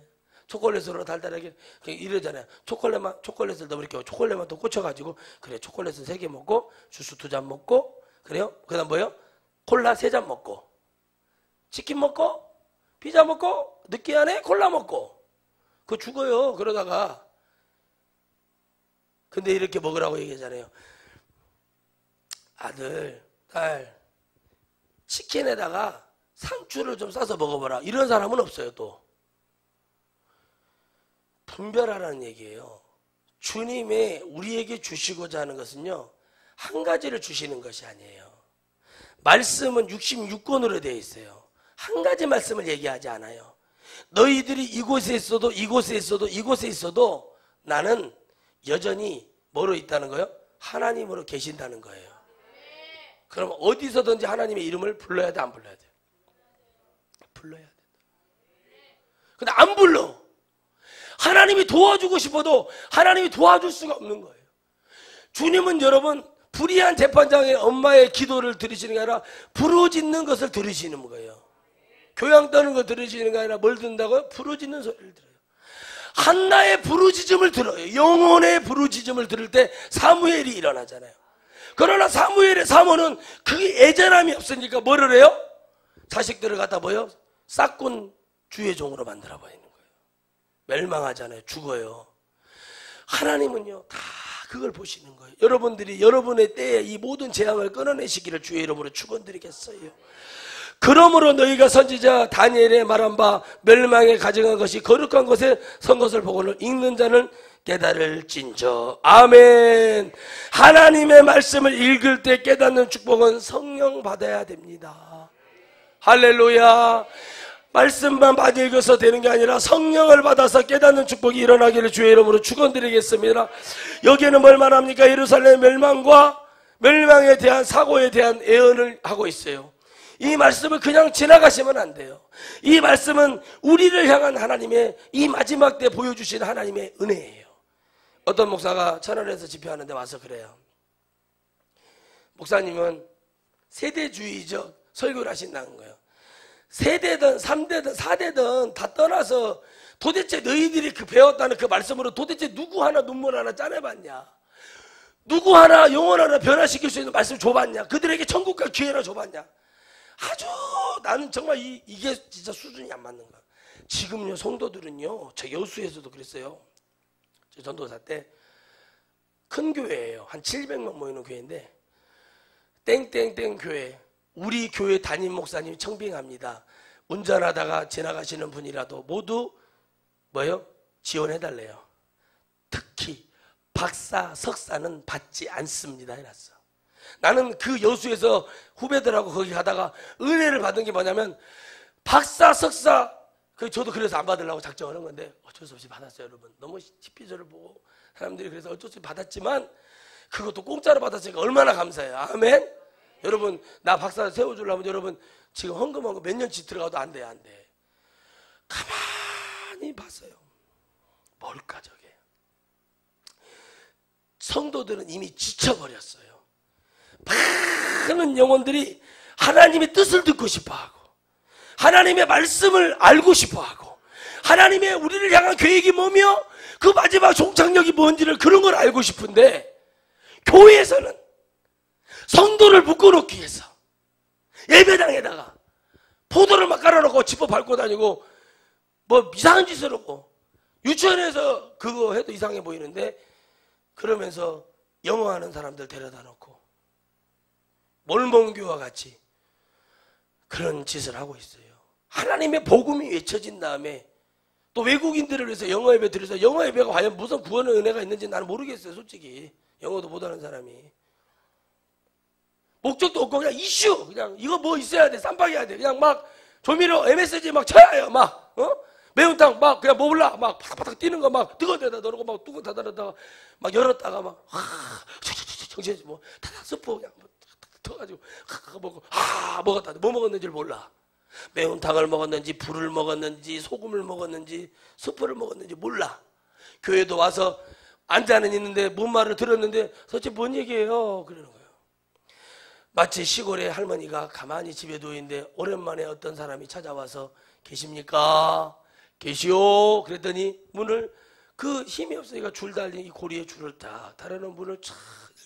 Speaker 1: 초콜릿으로 달달하게 이러잖아요. 초콜릿을 너무 이렇게 초콜릿만 더 꽂혀가지고 그래 초콜릿을 3개 먹고 주스 2잔 먹고 그래요. 그다음 뭐요? 콜라 3잔 먹고 치킨 먹고 피자 먹고 느끼하네 콜라 먹고 그거 죽어요. 그러다가 근데 이렇게 먹으라고 얘기하잖아요. 아들, 딸 치킨에다가 상추를 좀 싸서 먹어보라. 이런 사람은 없어요. 또 분별하라는 얘기예요. 주님의 우리에게 주시고자 하는 것은요 한 가지를 주시는 것이 아니에요. 말씀은 66권으로 되어 있어요. 한 가지 말씀을 얘기하지 않아요. 너희들이 이곳에 있어도 이곳에 있어도 이곳에 있어도 나는 여전히 뭐로 있다는 거예요? 하나님으로 계신다는 거예요. 그럼 어디서든지 하나님의 이름을 불러야 돼, 안 불러야 돼? 불러야 돼. 근데 안 불러. 하나님이 도와주고 싶어도 하나님이 도와줄 수가 없는 거예요. 주님은 여러분 불의한 재판장의 엄마의 기도를 들으시는 게 아니라 부르짖는 것을 들으시는 거예요. 교양 떠는 거 들으시는 게 아니라 뭘 듣는다고요? 부르짖는 소리를 들어요. 한나의 부르짖음을 들어요. 영혼의 부르짖음을 들을 때 사무엘이 일어나잖아요. 그러나 사무엘의 사모는 그게 애절함이 없으니까 뭐를 해요? 자식들을 갖다 뭐요? 싹군 주의 종으로 만들어 버리는 거예요. 멸망하잖아요. 죽어요. 하나님은요 다 그걸 보시는 거예요. 여러분들이 여러분의 때에 이 모든 재앙을 끊어내시기를 주의 이름으로 축원드리겠어요. 그러므로 너희가 선지자 다니엘의 말한 바 멸망에 가증한 것이 거룩한 것에 선 것을 보고는 읽는 자는 깨달을진저. 아멘. 하나님의 말씀을 읽을 때 깨닫는 축복은 성령 받아야 됩니다. 할렐루야. 말씀만 많이 읽어서 되는 게 아니라 성령을 받아서 깨닫는 축복이 일어나기를 주의 이름으로 축원드리겠습니다. 여기에는 뭘 말합니까? 예루살렘 멸망과 멸망에 대한 사고에 대한 예언을 하고 있어요. 이 말씀을 그냥 지나가시면 안 돼요. 이 말씀은 우리를 향한 하나님의 이 마지막 때 보여주신 하나님의 은혜예요. 어떤 목사가 천안에서 집회하는데 와서 그래요. 목사님은 세대주의적 설교를 하신다는 거예요. 세대든 3대든 4대든 다 떠나서 도대체 너희들이 그 배웠다는 그 말씀으로 도대체 누구 하나 눈물 하나 짜내봤냐? 누구 하나 영혼 하나 변화시킬 수 있는 말씀 줘봤냐? 그들에게 천국과 기회나 줘봤냐? 아주 나는 정말 이게 진짜 수준이 안 맞는 거야. 지금요 성도들은요, 저 여수에서도 그랬어요. 저 전도사 때 큰 교회예요. 한 700명 모이는 교회인데 땡땡땡 교회, 우리 교회 담임 목사님이 청빙합니다. 운전하다가 지나가시는 분이라도 모두 뭐요? 지원해달래요. 특히 박사, 석사는 받지 않습니다 해놨어. 나는 그 여수에서 후배들하고 거기 가다가 은혜를 받은 게 뭐냐면 박사, 석사, 저도 그래서 안 받으려고 작정하는 건데 어쩔 수 없이 받았어요. 여러분 너무 TV저를 보고 사람들이 그래서 어쩔 수 없이 받았지만 그것도 공짜로 받았으니까 얼마나 감사해요. 아멘. 여러분 나 박사 세워주려면 여러분 지금 헌금한 거 몇 년치 들어가도 안 돼, 안 돼. 가만히 봤어요. 뭘까 저게. 성도들은 이미 지쳐버렸어요. 많은 영혼들이 하나님의 뜻을 듣고 싶어하고 하나님의 말씀을 알고 싶어하고 하나님의 우리를 향한 계획이 뭐며 그 마지막 종착역이 뭔지를 그런 걸 알고 싶은데 교회에서는 성도를 묶어놓기 위해서 예배당에다가 포도를 막 깔아놓고 지퍼 밟고 다니고 뭐 이상한 짓을 하고 유치원에서 그거 해도 이상해 보이는데 그러면서 영어하는 사람들 데려다 놓고 몰몬교와 같이 그런 짓을 하고 있어요. 하나님의 복음이 외쳐진 다음에 또 외국인들을 위해서 영어 예배 드려서 영어 예배가 과연 무슨 구원의 은혜가 있는지 나는 모르겠어요. 솔직히 영어도 못하는 사람이 목적도 없고 그냥 이슈 그냥 이거 뭐 있어야 돼 쌈박해야 돼 그냥 막 조미료 MSG 막 쳐야 해요. 막 매운탕 막 그냥 뭐 몰라 막 파닥파닥 뛰는 거 막 뜨거운 데다 넣고 막 뚜껑 닫아놨다가 막 열었다가 막 정신이 뭐 타닥 스프 그냥 터가지고 먹고 먹었다. 뭐 먹었는지를 몰라. 매운탕을 먹었는지 불을 먹었는지 소금을 먹었는지 스프를 먹었는지 몰라. 교회도 와서 앉아는 있는데 뭔 말을 들었는데 도대체 뭔 얘기예요? 그러는 거예요. 마치 시골의 할머니가 가만히 집에 누워있는데 오랜만에 어떤 사람이 찾아와서 계십니까? 계시오. 그랬더니 문을, 그 힘이 없으니까 줄 달린 이 고리에 줄을 딱 달아놓은 문을 촥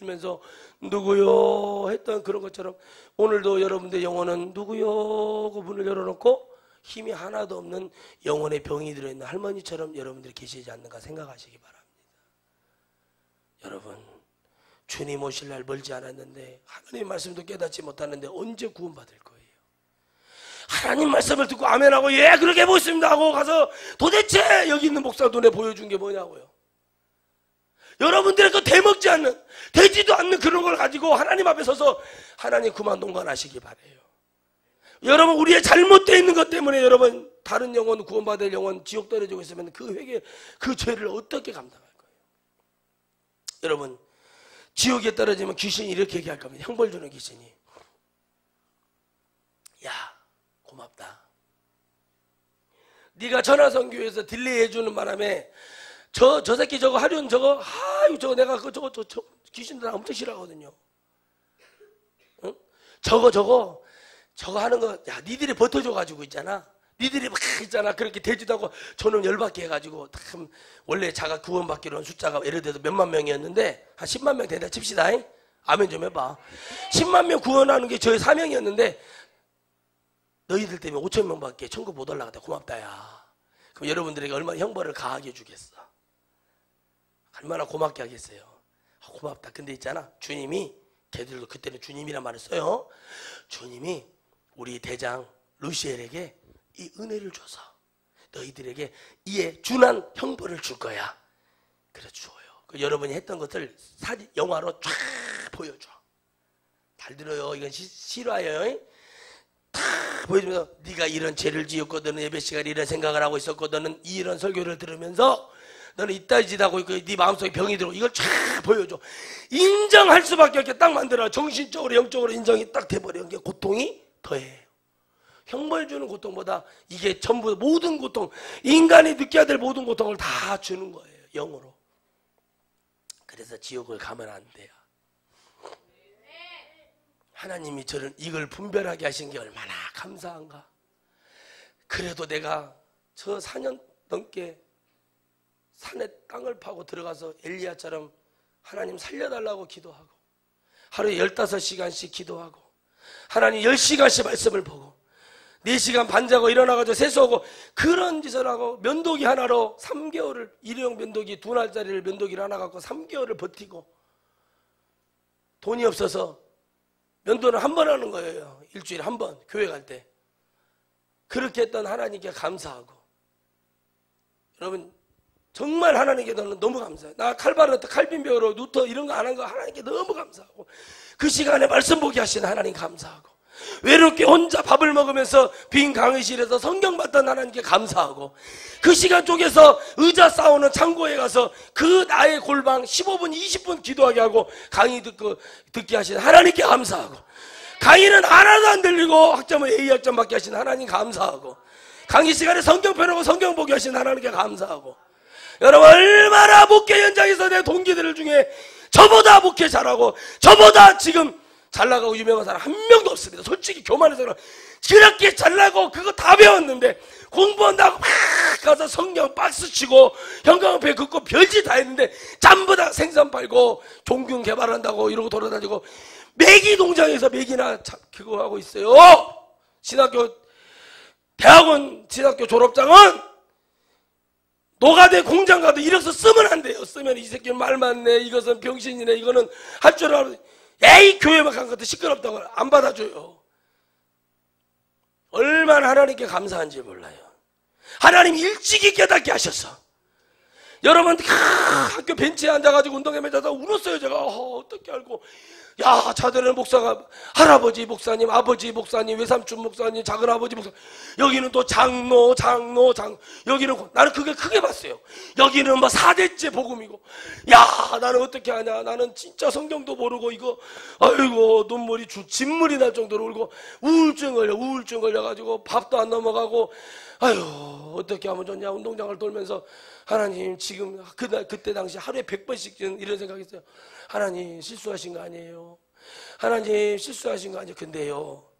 Speaker 1: 열면서 누구요? 했던 그런 것처럼 오늘도 여러분들 영혼은 누구요? 그 문을 열어놓고 힘이 하나도 없는 영혼의 병이 들어있는 할머니처럼 여러분들이 계시지 않는가 생각하시기 바랍니다. 여러분, 주님 오실 날 멀지 않았는데 하나님 말씀도 깨닫지 못하는데 언제 구원받을 거예요? 하나님 말씀을 듣고 아멘하고 예 그렇게 보겠습니다 하고 가서 도대체 여기 있는 목사 눈에 보여준 게 뭐냐고요? 여러분들의 그 대먹지 않는, 되지도 않는 그런 걸 가지고 하나님 앞에 서서 하나님 그만 농간하시기 바래요. 여러분, 우리의 잘못되어 있는 것 때문에 여러분 다른 영혼, 구원받을 영혼 지옥 떨어지고 있으면 그 회개, 그 죄를 어떻게 감당할 거예요? 여러분, 지옥에 떨어지면 귀신이 이렇게 얘기할 겁니다. 형벌 주는 귀신이, 야 고맙다, 네가 전화선교에서 딜레이 해주는 바람에 저 새끼 저거 하려는 저거, 아유 저거 내가 저거 귀신들 엄청 싫어하거든요. 응? 저거 하는 거, 야 니들이 버텨줘가지고 있잖아, 니들이 막 있잖아, 그렇게 되지도 않고 저는 열받게 해가지고, 참 원래 자가 구원받기로는 숫자가 예를 들어서 몇만 명이었는데 한 10만 명 된다 칩시다. 아멘 좀 해봐. 10만 명 구원하는 게 저의 사명이었는데 너희들 때문에 5천 명밖에 천국 못 올라갔다. 고맙다 야. 그럼 여러분들에게 얼마나 형벌을 가하게 주겠어? 얼마나 고맙게 하겠어요? 고맙다. 근데 있잖아, 주님이, 걔들도 그때는 주님이란 말을 써요. 주님이 우리 대장 루시엘에게 이 은혜를 줘서 너희들에게 이에 준한 형벌을 줄 거야. 그래 주어요. 그 여러분이 했던 것을 사진, 영화로 쫙 보여줘. 잘 들어요. 이건 실화예요. 다 보여주면서 네가 이런 죄를 지었거든, 예배 시간에 이런 생각을 하고 있었거든, 이런 설교를 들으면서 너는 이따위 짓 하고 있고 네 마음속에 병이 들어, 이걸 쫙 보여줘. 인정할 수밖에 없게 딱 만들어. 정신적으로 영적으로 인정이 딱 돼버려. 이게 고통이 더해요. 형벌 주는 고통보다 이게 전부 모든 고통, 인간이 느껴야 될 모든 고통을 다 주는 거예요, 영으로. 그래서 지옥을 가면 안 돼요. 하나님이 저를 이걸 분별하게 하신 게 얼마나 감사한가. 그래도 내가 저 4년 넘게 산에 땅을 파고 들어가서 엘리야처럼 하나님 살려달라고 기도하고, 하루에 15시간씩 기도하고, 하나님 10시간씩 말씀을 보고, 4시간 반 자고 일어나가지고 세수하고, 그런 짓을 하고 면도기 하나로 3개월을, 일회용 면도기 2날짜리를 면도기를 하나 갖고 3개월을 버티고, 돈이 없어서 면도는 한 번 하는 거예요. 일주일에 한 번, 교회 갈 때. 그렇게 했던 하나님께 감사하고, 여러분 정말 하나님께 저는 너무 감사해요. 나 칼바르트, 칼빈베어로 루터 이런 거 안 한 거 하나님께 너무 감사하고, 그 시간에 말씀 보게 하시는 하나님 감사하고, 외롭게 혼자 밥을 먹으면서 빈 강의실에서 성경 받던 하나님께 감사하고, 그 시간 쪽에서 의자 싸우는 창고에 가서 그 나의 골방 15분 20분 기도하게 하고 강의 듣게 하시는 하나님께 감사하고, 강의는 하나도 안 들리고 학점은 A학점 받게 하시는 하나님 감사하고, 강의 시간에 성경 펴놓고 성경 보게 하시는 하나님께 감사하고, 여러분 얼마나 목회 현장에서 내 동기들 중에 저보다 목회 잘하고 저보다 지금 잘나가고 유명한 사람 한 명도 없습니다. 솔직히 교만해서는 그렇게 잘나고 그거 다 배웠는데 공부한다고 막 가서 성경 박스 치고 형광펜 긋고 별짓 다 했는데 전부 다 생선 팔고 종균 개발한다고 이러고 돌아다니고 메기 농장에서 메기나 그거 하고 있어요. 대학원 진학교 졸업장은 노가대 공장 가도 이래서 쓰면 안 돼요. 쓰면 이 새끼는 말 많네, 이것은 병신이네, 이거는 할 줄 알아. 에이 교회만 간 것도 시끄럽다고 안 받아줘요. 얼마나 하나님께 감사한지 몰라요. 하나님 일찍이 깨닫게 하셨어. 여러분 학교 벤치에 앉아가지고 운동회 매자서 울었어요. 제가 어떻게 알고, 야 자들은 목사가 할아버지 목사님, 아버지 목사님, 외삼촌 목사님, 작은아버지 목사님, 여기는 또 장로, 여기는 나는 그게 크게 봤어요. 여기는 뭐 4대째 복음이고, 야 나는 어떻게 하냐, 나는 진짜 성경도 모르고 이거 아이고 눈물이 진물이 날 정도로 울고 우울증 걸려가지고 밥도 안 넘어가고, 아유 어떻게 하면 좋냐. 운동장을 돌면서 하나님 지금 그때 당시 하루에 100번씩 이런 생각했어요. 하나님 실수하신 거 아니에요? 하나님 실수하신 거 아니에요? 근데요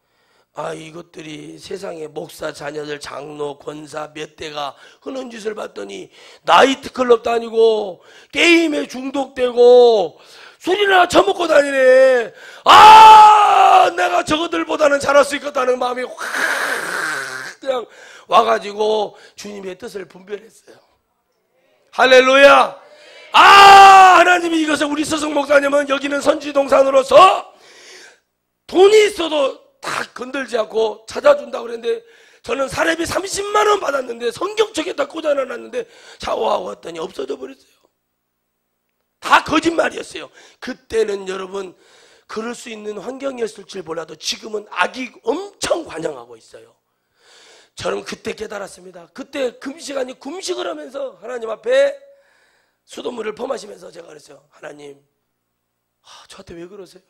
Speaker 1: 이것들이 세상에 목사 자녀들 장로 권사 몇 대가 하는 짓을 봤더니 나이트클럽 다니고 게임에 중독되고 술이나 처먹고 다니네. 내가 저것들보다는 잘할 수 있겠다는 마음이 확 그냥 와가지고 주님의 뜻을 분별했어요. 할렐루야. 하나님이 이것을 우리 서성 목사님은 여기는 선지동산으로서 돈이 있어도 다 건들지 않고 찾아준다고 그랬는데, 저는 사례비 30만 원 받았는데 성경책에다 꽂아놨는데 샤워하고 왔더니 없어져 버렸어요. 다 거짓말이었어요. 그때는 여러분 그럴 수 있는 환경이었을지 몰라도 지금은 악이 엄청 관영하고 있어요. 저는 그때 깨달았습니다. 그때 금식 아니 금식을 하면서 하나님 앞에 수돗물을 범하시면서 제가 그랬어요. 하나님, 저한테 왜 그러세요?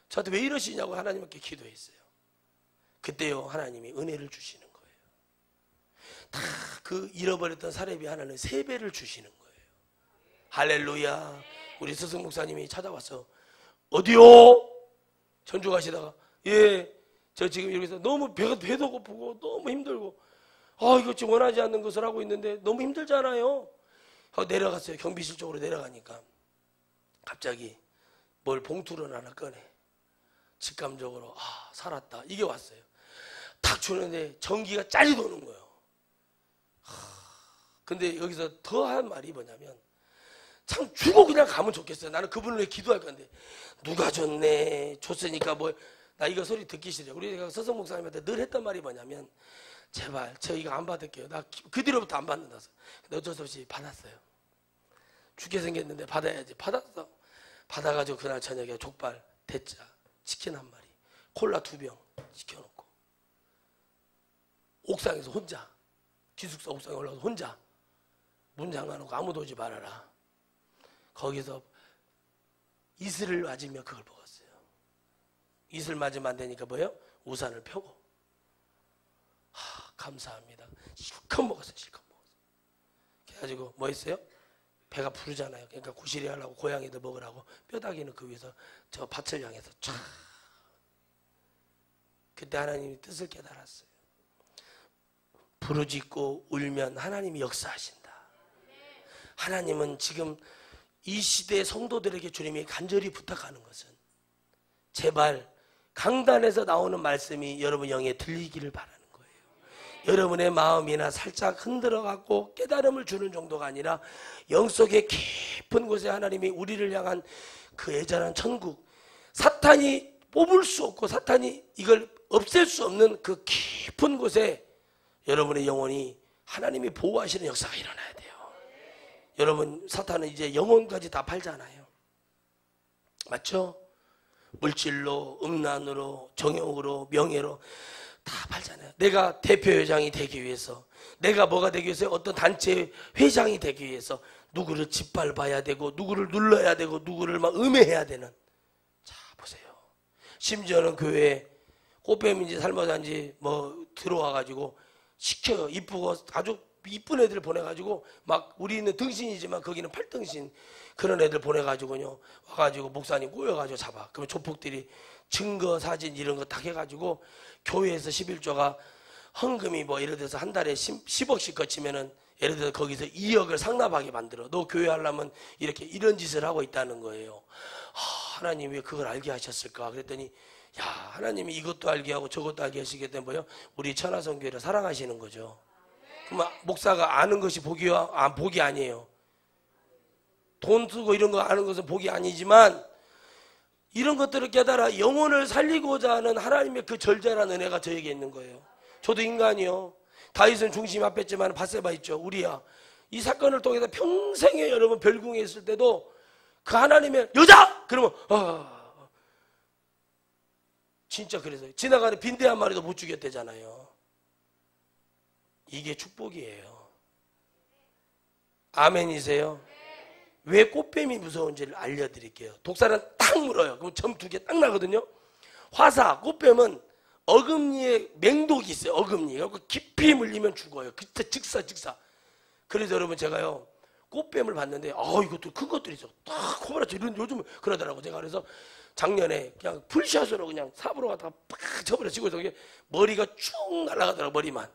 Speaker 1: 저한테 왜 이러시냐고 하나님께 기도했어요. 그때요 하나님이 은혜를 주시는 거예요. 다 그 잃어버렸던 사례비 하나는 3배를 주시는 거예요. 할렐루야. 우리 스승 목사님이 찾아와서 어디요? 전주 가시다가 저 지금 여기서 너무 배도 고프고 너무 힘들고 이거 지금 원하지 않는 것을 하고 있는데 너무 힘들잖아요. 하고 내려갔어요. 경비실 쪽으로 내려가니까 갑자기 뭘 봉투를 하나 꺼내. 직감적으로 살았다 이게 왔어요. 탁 주는데 전기가 짜리 도는 거예요. 근데 여기서 더 한 말이 뭐냐면 참 주고 그냥 가면 좋겠어요. 나는 그분을 위해 기도할 건데 누가 줬네 줬으니까 나 이거 소리 듣기 싫어요. 우리가 서성 목사님한테 늘 했던 말이 뭐냐면 제발 저 이거 안 받을게요. 나 그 뒤로부터 안 받는다. 근데 어쩔 수 없이 받았어요. 죽게 생겼는데 받아야지. 받았어. 받아가지고 그날 저녁에 족발 대짜 치킨 한 마리 콜라 2병 시켜놓고 옥상에서 혼자 기숙사 옥상에 올라가서 혼자 문 잠가놓고 아무도 오지 말아라. 거기서 이슬을 맞으며 그걸 먹었어요. 이슬 맞으면 안 되니까 뭐예요? 우산을 펴고 감사합니다. 실컷 먹었어요. 실컷 먹었어요. 그래가지고 뭐 했어요? 배가 부르잖아요. 그러니까 구실이 하려고 고양이들 먹으라고 뼈다귀는 그 위에서 저 밭을 향해서 쫙. 그때 하나님이 뜻을 깨달았어요. 부르짖고 울면 하나님이 역사하신다. 하나님은 지금 이 시대의 성도들에게 주님이 간절히 부탁하는 것은 제발 강단에서 나오는 말씀이 여러분 영에 들리기를 바라는 거예요. 여러분의 마음이나 살짝 흔들어갖고 깨달음을 주는 정도가 아니라 영속의 깊은 곳에 하나님이 우리를 향한 그 애절한 천국, 사탄이 뽑을 수 없고 사탄이 이걸 없앨 수 없는 그 깊은 곳에 여러분의 영혼이 하나님이 보호하시는 역사가 일어나야 돼요. 여러분 사탄은 이제 영혼까지 다 팔잖아요. 맞죠? 물질로, 음란으로, 정욕으로, 명예로 다 팔잖아요. 내가 대표회장이 되기 위해서, 내가 뭐가 되기 위해서, 어떤 단체 회장이 되기 위해서 누구를 짓밟아야 되고 누구를 눌러야 되고 누구를 막 음해해야 되는. 자 보세요. 심지어는 교회에 꽃뱀인지 살모자인지 뭐 들어와가지고 시켜요. 이쁘고 아주 이쁜 애들 보내가지고 막 우리는 등신이지만 거기는 팔등신 그런 애들 보내가지고요 와가지고 목사님 꼬여가지고 잡아. 그러면 조폭들이 증거 사진 이런 거 다 해가지고 교회에서 11조가 헌금이 뭐 예를 들어서 한 달에 10억씩 거치면은 예를 들어서 거기서 2억을 상납하게 만들어. 너 교회 하려면 이렇게 이런 짓을 하고 있다는 거예요. 하나님 왜 그걸 알게 하셨을까? 그랬더니 야 하나님이 이것도 알게 하고 저것도 알게 하시기 때문에 뭐요? 우리 천하성교회를 사랑하시는 거죠. 그럼 목사가 아는 것이 복이 아니에요. 돈 쓰고 이런 거 아는 것은 복이 아니지만 이런 것들을 깨달아 영혼을 살리고자 하는 하나님의 그 절제한 은혜가 저에게 있는 거예요. 저도 인간이요. 다윗은 중심 앞했지만 바세바 있죠. 우리야. 이 사건을 통해서 평생에 여러분 별궁에 있을 때도 그 하나님의 여자! 그러면 진짜 그래서 지나가는 빈대 한 마리도 못 죽였대잖아요. 이게 축복이에요. 아멘이세요? 왜 꽃뱀이 무서운지를 알려드릴게요. 독사는 딱 물어요. 그럼 점 2개 딱 나거든요. 화사, 꽃뱀은 어금니에 맹독이 있어요. 어금니. 그래서 깊이 물리면 죽어요. 그때 즉사. 그래서 여러분 제가요 꽃뱀을 봤는데 이것도 큰 것들이 있어. 딱 코바라치 이런 요즘 그러더라고. 제가 그래서 작년에 그냥 풀샷으로 그냥 삽으로 갖다가 팍 쳐버려 치고 있어. 머리가 쭉 날아가더라고. 머리만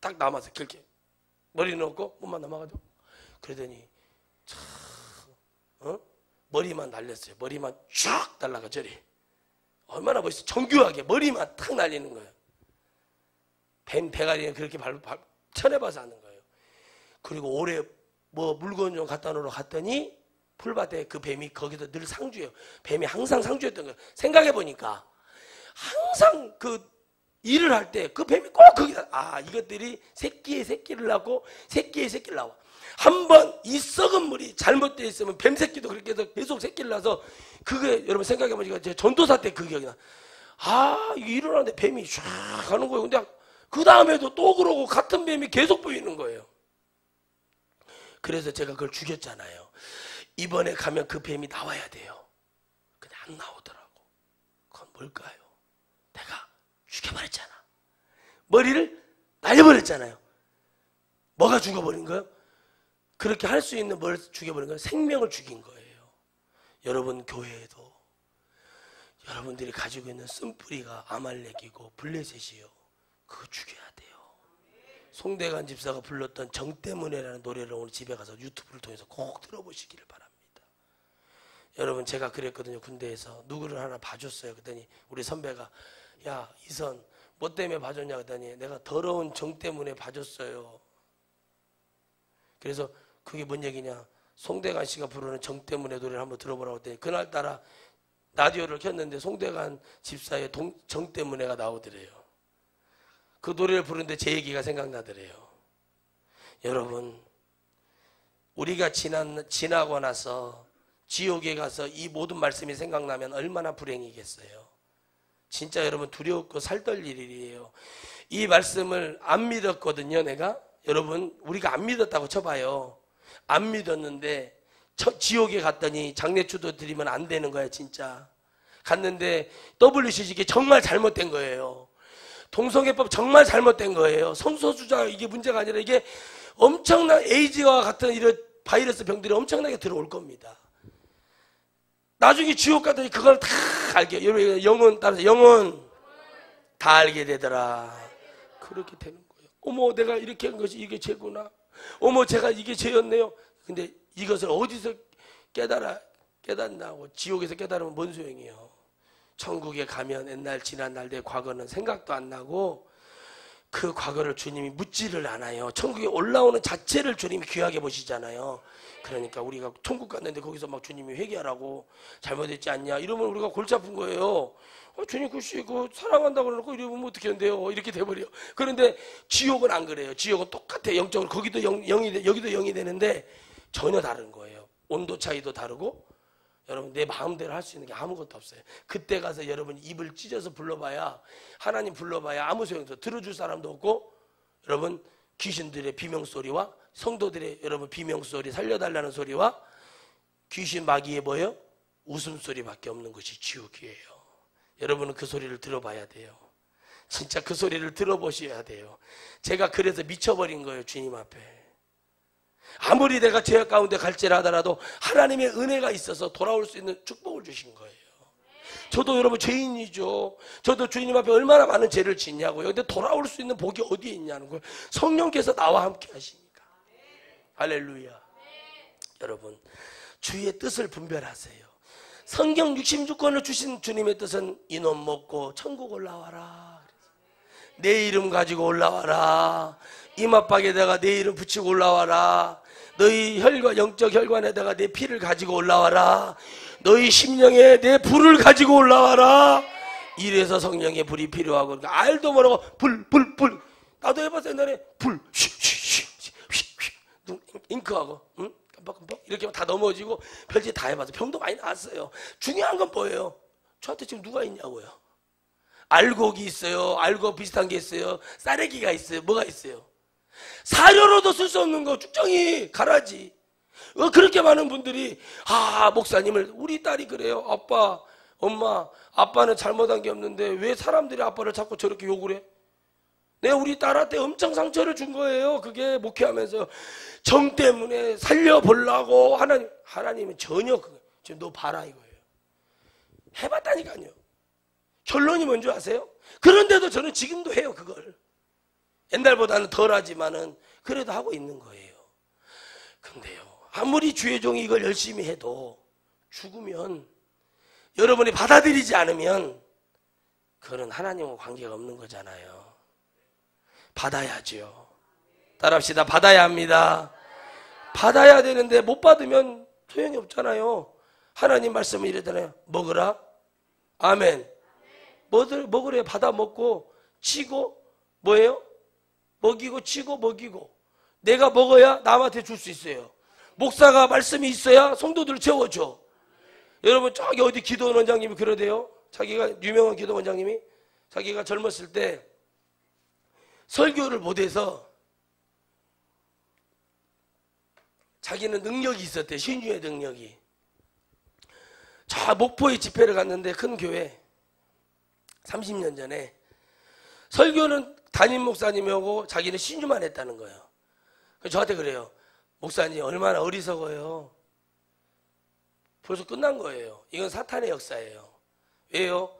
Speaker 1: 딱 남아서 길게 머리 넣고 몸만 남아가지고. 그러더니 참 머리만 날렸어요. 머리만 쫙 날아가. 저리 얼마나 멋있어. 정교하게 머리만 탁 날리는 거예요. 뱀 대가리는 그렇게 쳐내봐서 하는 거예요. 그리고 올해 뭐 물건 좀 갖다 놓으러 갔더니 풀밭에 그 뱀이 거기서 늘 상주예요. 뱀이 항상 상주였던 거예요. 생각해보니까 항상 그 일을 할 때 그 뱀이 꼭 거기다, 이것들이 새끼에 새끼를 낳고 새끼에 새끼를 낳아. 한번 이 썩은 물이 잘못되어 있으면 뱀 새끼도 그렇게 해서 계속 새끼를 낳아서, 그게 여러분 생각해보니까 제 전도사 때 그 기억이 나. 이거 일어나는데 뱀이 쫙 가는 거예요. 근데 그 다음에도 또 그러고 같은 뱀이 계속 보이는 거예요. 그래서 제가 그걸 죽였잖아요. 이번에 가면 그 뱀이 나와야 돼요. 근데 안 나오더라고. 그건 뭘까요? 내가 죽여버렸잖아. 머리를 날려버렸잖아요. 뭐가 죽어버린 거예요? 그렇게 할 수 있는 뭘 죽여버린 거예요? 생명을 죽인 거예요. 여러분 교회에도 여러분들이 가지고 있는 쓴뿌리가 아말렉이고 블레셋이요. 그거 죽여야 돼요. 송대관 집사가 불렀던 정 때문에라는 노래를 오늘 집에 가서 유튜브를 통해서 꼭 들어보시기를 바랍니다. 여러분 제가 그랬거든요. 군대에서 누구를 하나 봐줬어요. 그랬더니 우리 선배가, 야 이선 뭐 때문에 봐줬냐 그랬더니, 내가 더러운 정 때문에 봐줬어요. 그래서 그게 뭔 얘기냐, 송대관 씨가 부르는 정 때문에 노래를 한번 들어보라고 했더니 그날따라 라디오를 켰는데 송대관 집사의 정 때문에가 나오더래요. 그 노래를 부르는데 제 얘기가 생각나더래요. 여러분 우리가 지나고 나서 지옥에 가서 이 모든 말씀이 생각나면 얼마나 불행이겠어요. 진짜 여러분 두렵고 살떨 일이에요. 이 말씀을 안 믿었거든요. 내가 여러분 우리가 안 믿었다고 쳐봐요. 안 믿었는데 지옥에 갔더니 장례추도 드리면 안 되는 거야. 진짜 갔는데 WCG가 정말 잘못된 거예요. 동성애법 정말 잘못된 거예요. 성소수자 이게 문제가 아니라 이게 엄청난 에이즈와 같은 이런 바이러스 병들이 엄청나게 들어올 겁니다. 나중에 지옥 갔더니 그걸 다 알게, 여러분 영혼 따라서 영혼 다 알게 되더라. 그렇게 되는 거예요. 어머 내가 이렇게 한 것이 이게 죄구나. 어머 제가 이게 죄였네요. 근데 이것을 어디서 깨닫나고, 지옥에서 깨달으면 뭔 소용이에요. 천국에 가면 옛날 지난 날의 과거는 생각도 안 나고 그 과거를 주님이 묻지를 않아요. 천국에 올라오는 자체를 주님이 귀하게 보시잖아요. 그러니까 우리가 천국 갔는데 거기서 막 주님이 회개하라고, 잘못했지 않냐 이러면 우리가 골치 아픈 거예요. 주님 글씨 그 사랑한다고 그러고 이러면 어떻게 한대요. 이렇게 돼버려. 그런데 지옥은 안 그래요. 지옥은 똑같아요. 영적으로 거기도 0이 여기도 0이 되는데 전혀 다른 거예요. 온도 차이도 다르고 여러분 내 마음대로 할 수 있는 게 아무것도 없어요. 그때 가서 여러분 입을 찢어서 불러봐야, 하나님 불러봐야 아무 소용도 없어요. 들어줄 사람도 없고, 여러분 귀신들의 비명소리와 성도들의 여러분 비명소리, 살려달라는 소리와 귀신 마귀의 뭐예요? 웃음소리밖에 없는 것이 지옥이에요. 여러분은 그 소리를 들어봐야 돼요. 진짜 그 소리를 들어보셔야 돼요. 제가 그래서 미쳐버린 거예요. 주님 앞에 아무리 내가 죄악 가운데 갈지라도 하나님의 은혜가 있어서 돌아올 수 있는 축복을 주신 거예요. 저도 여러분 죄인이죠. 저도 주님 앞에 얼마나 많은 죄를 짓냐고요. 근데 돌아올 수 있는 복이 어디에 있냐는 거예요. 성령께서 나와 함께 하시니까. 할렐루야. 여러분 주의 뜻을 분별하세요. 성경 66권을 주신 주님의 뜻은 이놈 먹고 천국 올라와라. 내 이름 가지고 올라와라. 이마박에다가 내 이름 붙이고 올라와라. 너희 혈관, 영적 혈관에다가 내 피를 가지고 올라와라. 너희 심령에 내 불을 가지고 올라와라. 이래서 성령의 불이 필요하고, 그러니까 알도 모르고 불. 나도 해봤어. 옛날에 불 잉크하고 깜빡 이렇게 다 넘어지고 별짓 다 해봐서 병도 많이 나왔어요. 중요한 건 뭐예요? 저한테 지금 누가 있냐고요. 알곡이 있어요. 알곡 비슷한 게 있어요. 쌀래기가 있어요. 뭐가 있어요? 사료로도 쓸 수 없는 거 쭉정이 가라지. 그렇게 많은 분들이 목사님을, 우리 딸이 그래요. 아빠, 엄마, 아빠는 잘못한 게 없는데 왜 사람들이 아빠를 자꾸 저렇게 욕을 해? 내가 우리 딸한테 엄청 상처를 준 거예요. 그게 목회하면서 정 때문에 살려보려고 하나님은 전혀 지금 너 봐라 이거예요. 해봤다니까요. 결론이 뭔지 아세요? 그런데도 저는 지금도 해요, 그걸. 옛날보다는 덜하지만은 그래도 하고 있는 거예요. 근데요, 아무리 주의 종이 이걸 열심히 해도 죽으면, 여러분이 받아들이지 않으면 그거는 하나님과 관계가 없는 거잖아요. 받아야죠. 따라합시다. 받아야 합니다. 받아야 되는데 못 받으면 소용이 없잖아요. 하나님 말씀은 이러잖아요. 먹으라. 아멘. 먹으래. 받아 먹고 치고 뭐예요? 먹이고 치고 먹이고. 내가 먹어야 남한테 줄 수 있어요. 목사가 말씀이 있어야 성도들을 채워줘. 여러분 저기 어디 기도원 원장님이 그러대요. 자기가 유명한 기도원 원장님이 자기가 젊었을 때 설교를 못해서 자기는 능력이 있었대. 신유의 능력이. 자, 목포에 집회를 갔는데 큰 교회 30년 전에 설교는 담임 목사님이 오고 자기는 신유만 했다는 거예요. 그래서 저한테 그래요. 목사님 얼마나 어리석어요. 벌써 끝난 거예요. 이건 사탄의 역사예요. 왜요?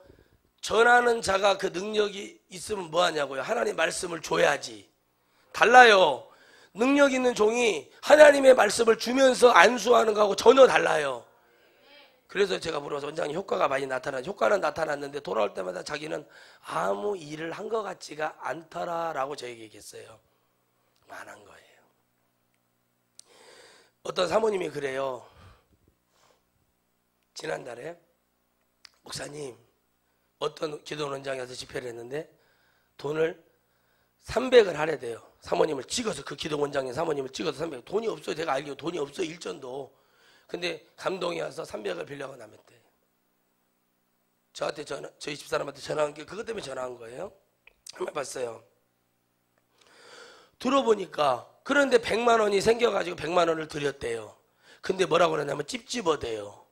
Speaker 1: 전하는 자가 그 능력이 있으면 뭐하냐고요. 하나님 말씀을 줘야지. 달라요. 능력 있는 종이 하나님의 말씀을 주면서 안수하는 거하고 전혀 달라요. 그래서 제가 물어서 원장님 효과가 많이 나타나죠. 효과는 나타났는데 돌아올 때마다 자기는 아무 일을 한 것 같지가 않더라라고 저에게 얘기했어요. 안 한 거예요. 어떤 사모님이 그래요. 지난달에 목사님 어떤 기도원장에 가서 집회를 했는데 돈을 300을 하래대요. 사모님을 찍어서 그 기도원장의 사모님을 찍어서 300. 돈이 없어요. 제가 알기로 돈이 없어요. 일전도. 근데 감동이 와서 300을 빌려가 남았대. 저한테 저희 집사람한테 전화한 게 그것 때문에 전화한 거예요. 한번 봤어요. 들어보니까 그런데 100만 원이 생겨가지고 100만 원을 드렸대요. 근데 뭐라고 그러냐면 찝찝어대요.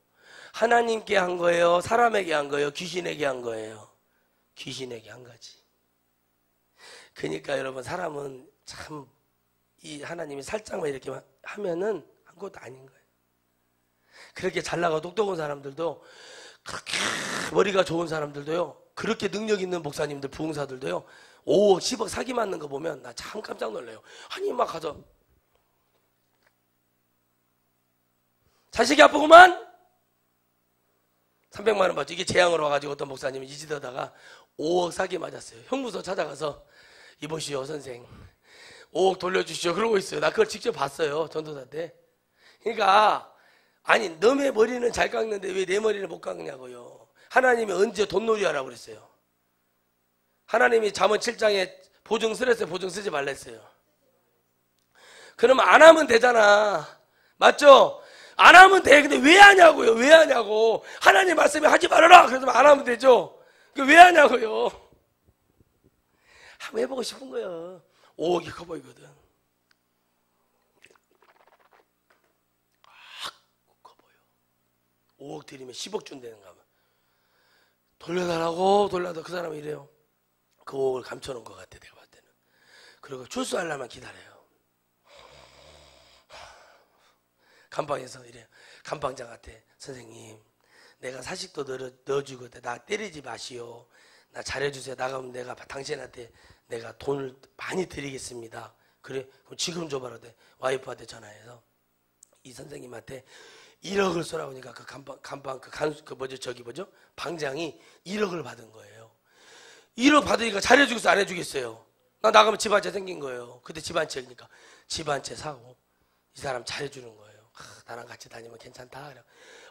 Speaker 1: 하나님께 한 거예요? 사람에게 한 거예요? 귀신에게 한 거예요? 귀신에게 한 거지. 그러니까 여러분 사람은 참 이 하나님이 살짝만 이렇게 하면은 아무것도 아닌 거예요. 그렇게 잘나가고 똑똑한 사람들도 그렇게 머리가 좋은 사람들도요. 그렇게 능력 있는 목사님들 부흥사들도요. 5억 10억 사기 맞는 거 보면 나 참 깜짝 놀라요. 아니 막 가서 자식이 아프구만 300만 원 받죠. 이게 재앙으로 와가지고 어떤 목사님이 이지더다가 5억 사기 맞았어요. 형무소 찾아가서 이보시오 선생 5억 돌려주시오 그러고 있어요. 나 그걸 직접 봤어요. 전도사 때. 그러니까 아니 너의 머리는 잘 깎는데 왜 내 머리를 못 깎냐고요. 하나님이 언제 돈놀이 하라고 그랬어요. 하나님이 잠언 7장에 보증 쓰랬어요. 보증 쓰지 말랬어요. 그러면 안 하면 되잖아. 맞죠? 안 하면 돼. 근데 왜 하냐고요. 왜 하냐고. 하나님 말씀에 하지 말아라. 그래서 안 하면 되죠. 왜 하냐고요. 한번 해보고 싶은 거예요. 5억이 커 보이거든. 커 보여. 5억 드리면 10억 준다는가 봐. 돌려달라고 돌려도 그 사람이 이래요. 그 5억을 감춰놓은 것 같아 내가 봤을 때는. 그리고 출소하려면 기다려요. 감방에서 이래요. 감방장한테 선생님 내가 사식도 넣어주거든. 나 때리지 마시오. 나 잘해주세요. 나가면 내가 당신한테 내가 돈을 많이 드리겠습니다. 그래? 그럼 지금 줘봐라. 와이프한테 전화해서 이 선생님한테 1억을 쏘라고 하니까 그 감방 방장이 1억을 받은 거예요. 1억 받으니까 잘해주겠어 안 해주겠어요? 나 나가면 집 한 채 생긴 거예요. 그때 집 한 채니까 집 한 채 사고 이 사람 잘해주는 거예요. 나랑 같이 다니면 괜찮다.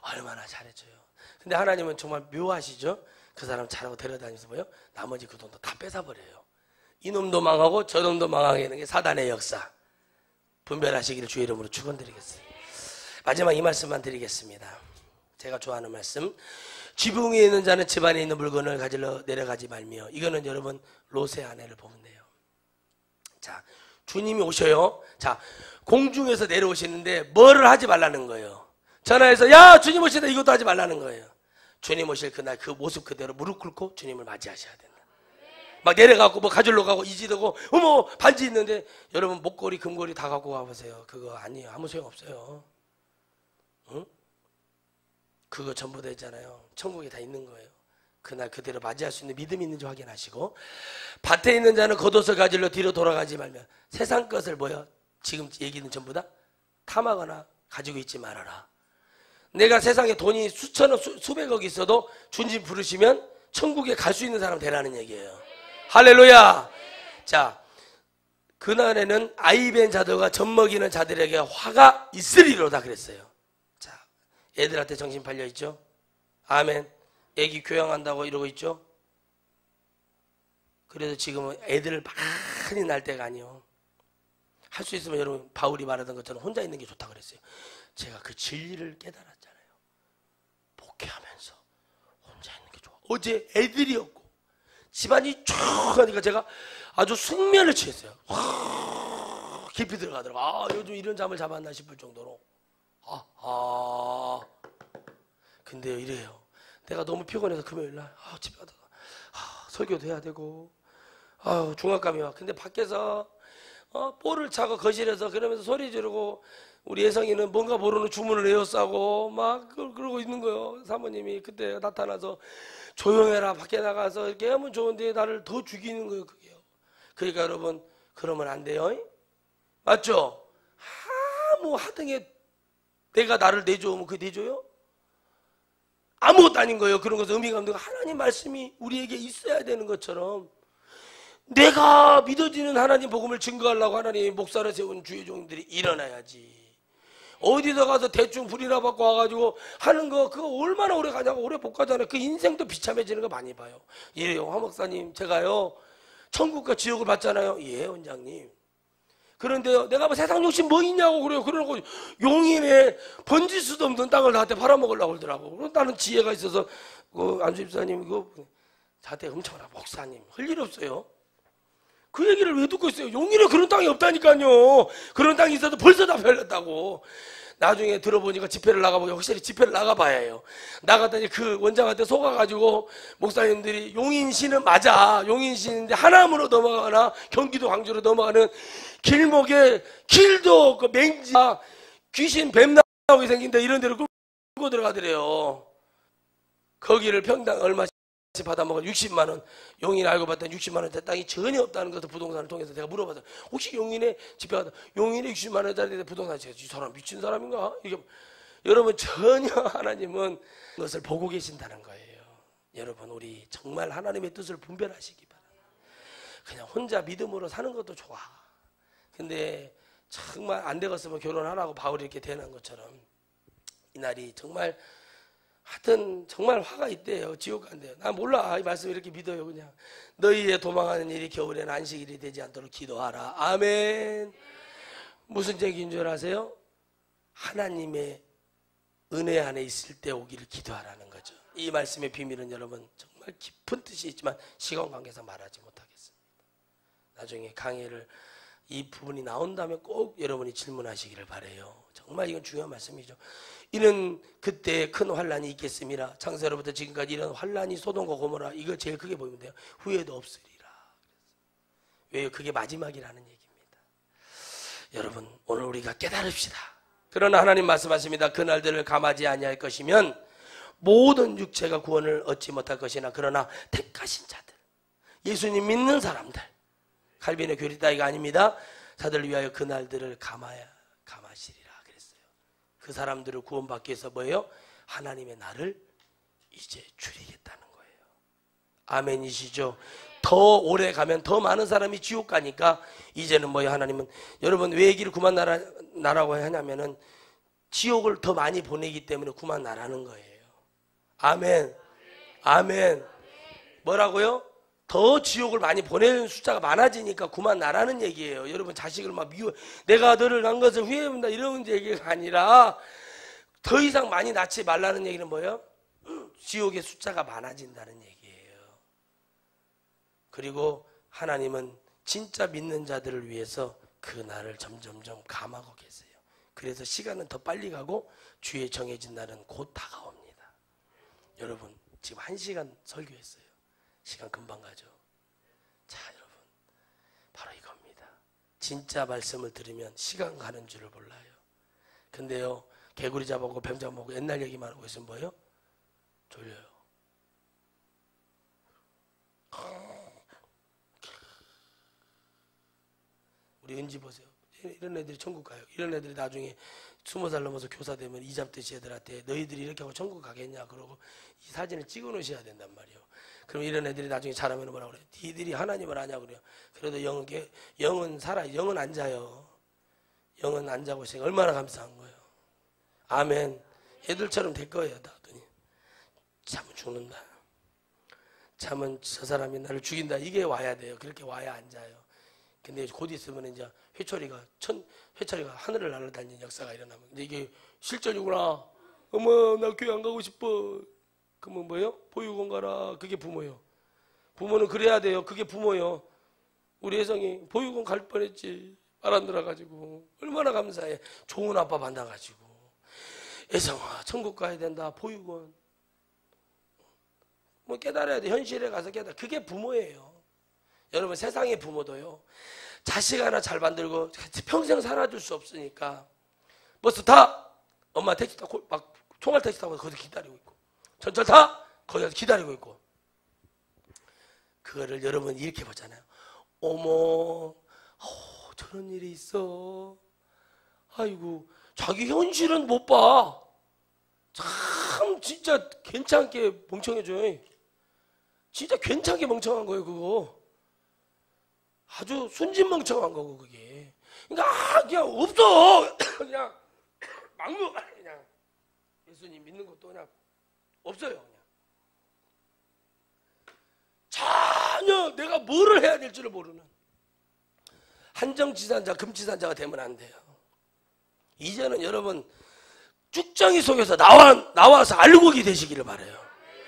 Speaker 1: 얼마나 잘해줘요. 근데 하나님은 정말 묘하시죠? 그 사람 잘하고 데려다니면서 뭐요? 나머지 그 돈도 다 뺏어버려요. 이놈도 망하고 저놈도 망하게 하는 게 사단의 역사. 분별하시기를 주의 이름으로 축원드리겠습니다. 마지막 이 말씀만 드리겠습니다. 제가 좋아하는 말씀. 지붕 위에 있는 자는 집 안에 있는 물건을 가지러 내려가지 말며. 이거는 여러분 롯의 아내를 보면 돼요. 자, 주님이 오셔요. 자, 공중에서 내려오시는데 뭐를 하지 말라는 거예요. 전화해서 야 주님 오신다 이것도 하지 말라는 거예요. 주님 오실 그날 그 모습 그대로 무릎 꿇고 주님을 맞이하셔야 된다. 막 내려가고 뭐 가지러 가고 이지르고 어머 반지 있는데 여러분 목걸이 금걸이 다 갖고 가보세요. 그거 아니에요. 아무 소용 없어요. 응? 그거 전부 다 있잖아요. 천국에 다 있는 거예요. 그날 그대로 맞이할 수 있는 믿음이 있는지 확인하시고, 밭에 있는 자는 겉옷을 가지러 뒤로 돌아가지 말며 세상 것을 뭐요? 지금 얘기는 전부 다 탐하거나 가지고 있지 말아라. 내가 세상에 돈이 수천억 수백억 있어도 주님 부르시면 천국에 갈 수 있는 사람 되라는 얘기예요. 할렐루야. 자, 그날에는 아이벤 자들과 젖먹이는 자들에게 화가 있으리로다 그랬어요. 자, 애들한테 정신 팔려 있죠? 아멘. 애기 교양한다고 이러고 있죠? 그래도 지금은 애들을 많이 낳을 때가 아니요. 할 수 있으면 여러분 바울이 말하던 것처럼 혼자 있는 게 좋다고 그랬어요. 제가 그 진리를 깨달았잖아요. 목회하면서 혼자 있는 게 좋아. 어제 애들이 없고 집안이 쭉 하니까 제가 아주 숙면을 취했어요. 깊이 들어가더라고. 아, 요즘 이런 잠을 잡았나 싶을 정도로. 근데요, 이래요. 내가 너무 피곤해서 금요일날 집에 가다가 설교도 해야 되고 중압감이 와. 근데 밖에서 볼을 차고 거실에서 그러면서 소리 지르고 우리 예성이는 뭔가 모르는 주문을 에워싸고 막 그러고 있는 거예요. 사모님이 그때 나타나서 조용해라, 밖에 나가서 이렇게 하면 좋은데 나를 더 죽이는 거예요. 그게요. 그러니까 여러분, 그러면 안 돼요. 맞죠? 아무 하등에 내가 나를 내줘오면 그게 내줘요? 아무것도 아닌 거예요. 그런 것은 의미가 없는 거. 하나님 말씀이 우리에게 있어야 되는 것처럼 내가 믿어지는 하나님 복음을 증거하려고 하나님 목사를 세운 주의 종들이 일어나야지. 어디서 가서 대충 불이나 받고 와가지고 하는 거 그거 얼마나 오래 가냐고. 오래 못 가잖아요. 그 인생도 비참해지는 거 많이 봐요. 이래요. 황 목사님, 제가요 천국과 지옥을 봤잖아요. 예, 원장님. 그런데요, 내가 뭐 세상 욕심 뭐 있냐고 그래요. 그러고 용인에 번질 수도 없는 땅을 나한테 팔아먹으려고 그러더라고. 그럼 나는 지혜가 있어서 안수 집사님 그거 자대 훔쳐라. 목사님 할 일 없어요. 그 얘기를 왜 듣고 있어요? 용인에 그런 땅이 없다니까요. 그런 땅이 있어도 벌써 다 팔렸다고. 나중에 들어보니까 집회를 나가보고 확실히 집회를 나가봐야 해요. 나갔더니 그 원장한테 속아가지고 목사님들이 용인시는 맞아. 용인시인데 하남으로 넘어가거나 경기도 광주로 넘어가는 길목에 길도 그 맹지가 귀신 뱀 나오게 생긴데 이런 데로 끌고 들어가더래요. 거기를 평당 얼마씩 받아먹어 60만 원. 용인 알고 봤더니 60만 원짜리 땅이 전혀 없다는 것을 부동산을 통해서 제가 물어봤어요. 혹시 용인에 집회하다 용인에 60만 원짜리 부동산 제가 이 사람 미친 사람인가? 이게 여러분 전혀 하나님은 그것을 보고 계신다는 거예요. 여러분 우리 정말 하나님의 뜻을 분별하시기 바랍니다. 그냥 혼자 믿음으로 사는 것도 좋아. 근데 정말 안 되겠으면 결혼하라고 바울이 이렇게 대는 것처럼 이날이 정말 하여튼 정말 화가 있대요. 지옥 간대요. 난 몰라. 이 말씀 이렇게 믿어요. 그냥 너희의 도망하는 일이 겨울에는 안식일이 되지 않도록 기도하라. 아멘. 무슨 얘기인 줄 아세요? 하나님의 은혜 안에 있을 때 오기를 기도하라는 거죠. 이 말씀의 비밀은 여러분 정말 깊은 뜻이 있지만 시간 관계상 말하지 못하겠습니다. 나중에 강의를 이 부분이 나온다면 꼭 여러분이 질문하시기를 바라요. 정말 이건 중요한 말씀이죠. 이는 그때 큰 환란이 있겠습니다. 창세로부터 지금까지 이런 환란이 소돔과 고모라 이거 제일 크게 보이면 돼요. 후회도 없으리라. 왜요? 그게 마지막이라는 얘기입니다. 여러분 오늘 우리가 깨달읍시다. 그러나 하나님 말씀하십니다. 그날들을 감하지 아니할 것이면 모든 육체가 구원을 얻지 못할 것이나 그러나 택하신 자들, 예수님 믿는 사람들, 칼빈의 교리 따위가 아닙니다. 자들을 위하여 그날들을 감하시리라 그랬어요. 그 사람들을 구원받기 위해서 뭐예요? 하나님의 날을 이제 줄이겠다는 거예요. 아멘이시죠? 더 오래 가면 더 많은 사람이 지옥 가니까 이제는 뭐예요? 하나님은 여러분 왜 얘기를 그만 나라고 하냐면은 지옥을 더 많이 보내기 때문에 그만 나라는 거예요. 아멘. 아멘. 뭐라고요? 더 지옥을 많이 보내는 숫자가 많아지니까 그만 나라는 얘기예요. 여러분 자식을 막 미워 내가 너를 낳은 것을 후회한다 이런 얘기가 아니라 더 이상 많이 낳지 말라는 얘기는 뭐예요? 지옥의 숫자가 많아진다는 얘기예요. 그리고 하나님은 진짜 믿는 자들을 위해서 그 날을 점점점 감하고 계세요. 그래서 시간은 더 빨리 가고 주의 정해진 날은 곧 다가옵니다. 여러분 지금 1시간 설교했어요. 시간 금방 가죠. 자 여러분 바로 이겁니다. 진짜 말씀을 들으면 시간 가는 줄을 몰라요. 근데요 개구리 잡아먹고 뱀 잡아먹고 옛날 얘기만 하고 있으면 뭐예요? 졸려요. 우리 은지 보세요. 이런 애들이 천국 가요. 이런 애들이 나중에 20살 넘어서 교사 되면 이잡듯이 애들한테 너희들이 이렇게 하고 천국 가겠냐 그러고 이 사진을 찍어 놓으셔야 된단 말이에요. 그럼 이런 애들이 나중에 자라면 뭐라고 그래요? 니들이 하나님을 아냐 그래요. 그래도 영은 살아, 영은 안 자요. 영은 안 자고 있으니까 얼마나 감사한 거예요. 아멘. 애들처럼 될 거예요. 나더니 참은 죽는다. 참은 저 사람이 나를 죽인다. 이게 와야 돼요. 그렇게 와야 안 자요. 근데 곧 있으면 이제 회초리가 하늘을 날아다니는 역사가 일어나면 이제 이게 실전이구나. 어머 나 교회 안 가고 싶어. 그러면 뭐예요? 보육원 가라. 그게 부모요. 부모는 그래야 돼요. 그게 부모요. 우리 혜성이 보육원 갈 뻔했지. 말 안 들어가지고 얼마나 감사해. 좋은 아빠 만나가지고 혜성아 천국 가야 된다. 보육원 뭐 깨달아야 돼. 현실에 가서 깨달아. 그게 부모예요. 여러분 세상의 부모도요. 자식 하나 잘 만들고 평생 살아줄 수 없으니까 버스 타! 엄마 택시 타고 막 총알 택시 타고 거기서 기다리고 있고 전철 타! 거기서 기다리고 있고 그거를 여러분 이렇게 보잖아요. 어머 저런 일이 있어. 아이고 자기 현실은 못 봐. 참 진짜 괜찮게 멍청해져요. 진짜 괜찮게 멍청한 거예요 그거. 아주 순진멍청한 거고 그게. 그러니까 그냥 없어. 그냥 막무 그냥 예수님 믿는 것도 그냥 없어요. 그냥 전혀 내가 뭐를 해야 될지를 모르는 한정지산자 금지산자가 되면 안 돼요. 이제는 여러분 쭉정이 속에서 나와서 알고기 되시기를 바라요.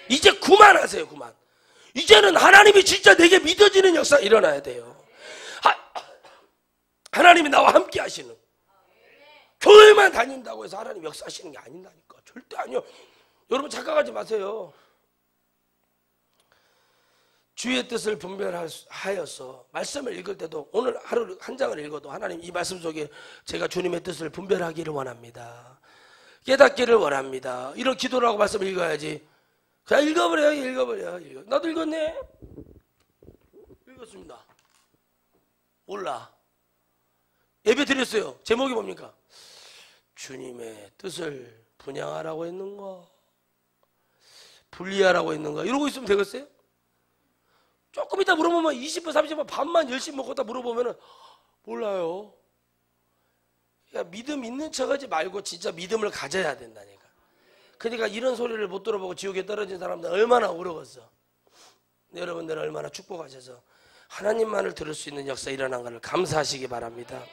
Speaker 1: 이제 그만하세요. 그만. 이제는 하나님이 진짜 내게 믿어지는 역사 일어나야 돼요. 하나님이 나와 함께 하시는 교회만 다닌다고 해서 하나님 역사하시는 게 아닌다니까. 절대 아니요. 여러분 착각하지 마세요. 주의 뜻을 분별하여서 말씀을 읽을 때도 오늘 하루 한 장을 읽어도 하나님 이 말씀 속에 제가 주님의 뜻을 분별하기를 원합니다. 깨닫기를 원합니다. 이런 기도를 하고 말씀을 읽어야지. 그냥 읽어버려요. 나도 읽었네. 읽었습니다. 몰라. 예배 드렸어요. 제목이 뭡니까? 주님의 뜻을 분양하라고 했는가? 분리하라고 했는가? 이러고 있으면 되겠어요? 조금 이따 물어보면 20분, 30분 밥만 열심히 먹고 다 물어보면 몰라요. 그러니까 믿음 있는 척하지 말고 진짜 믿음을 가져야 된다니까. 그러니까 이런 소리를 못 들어보고 지옥에 떨어진 사람들 얼마나 어려웠어. 여러분들은 얼마나 축복하셔서 하나님만을 들을 수 있는 역사 일어난 것을 감사하시기 바랍니다.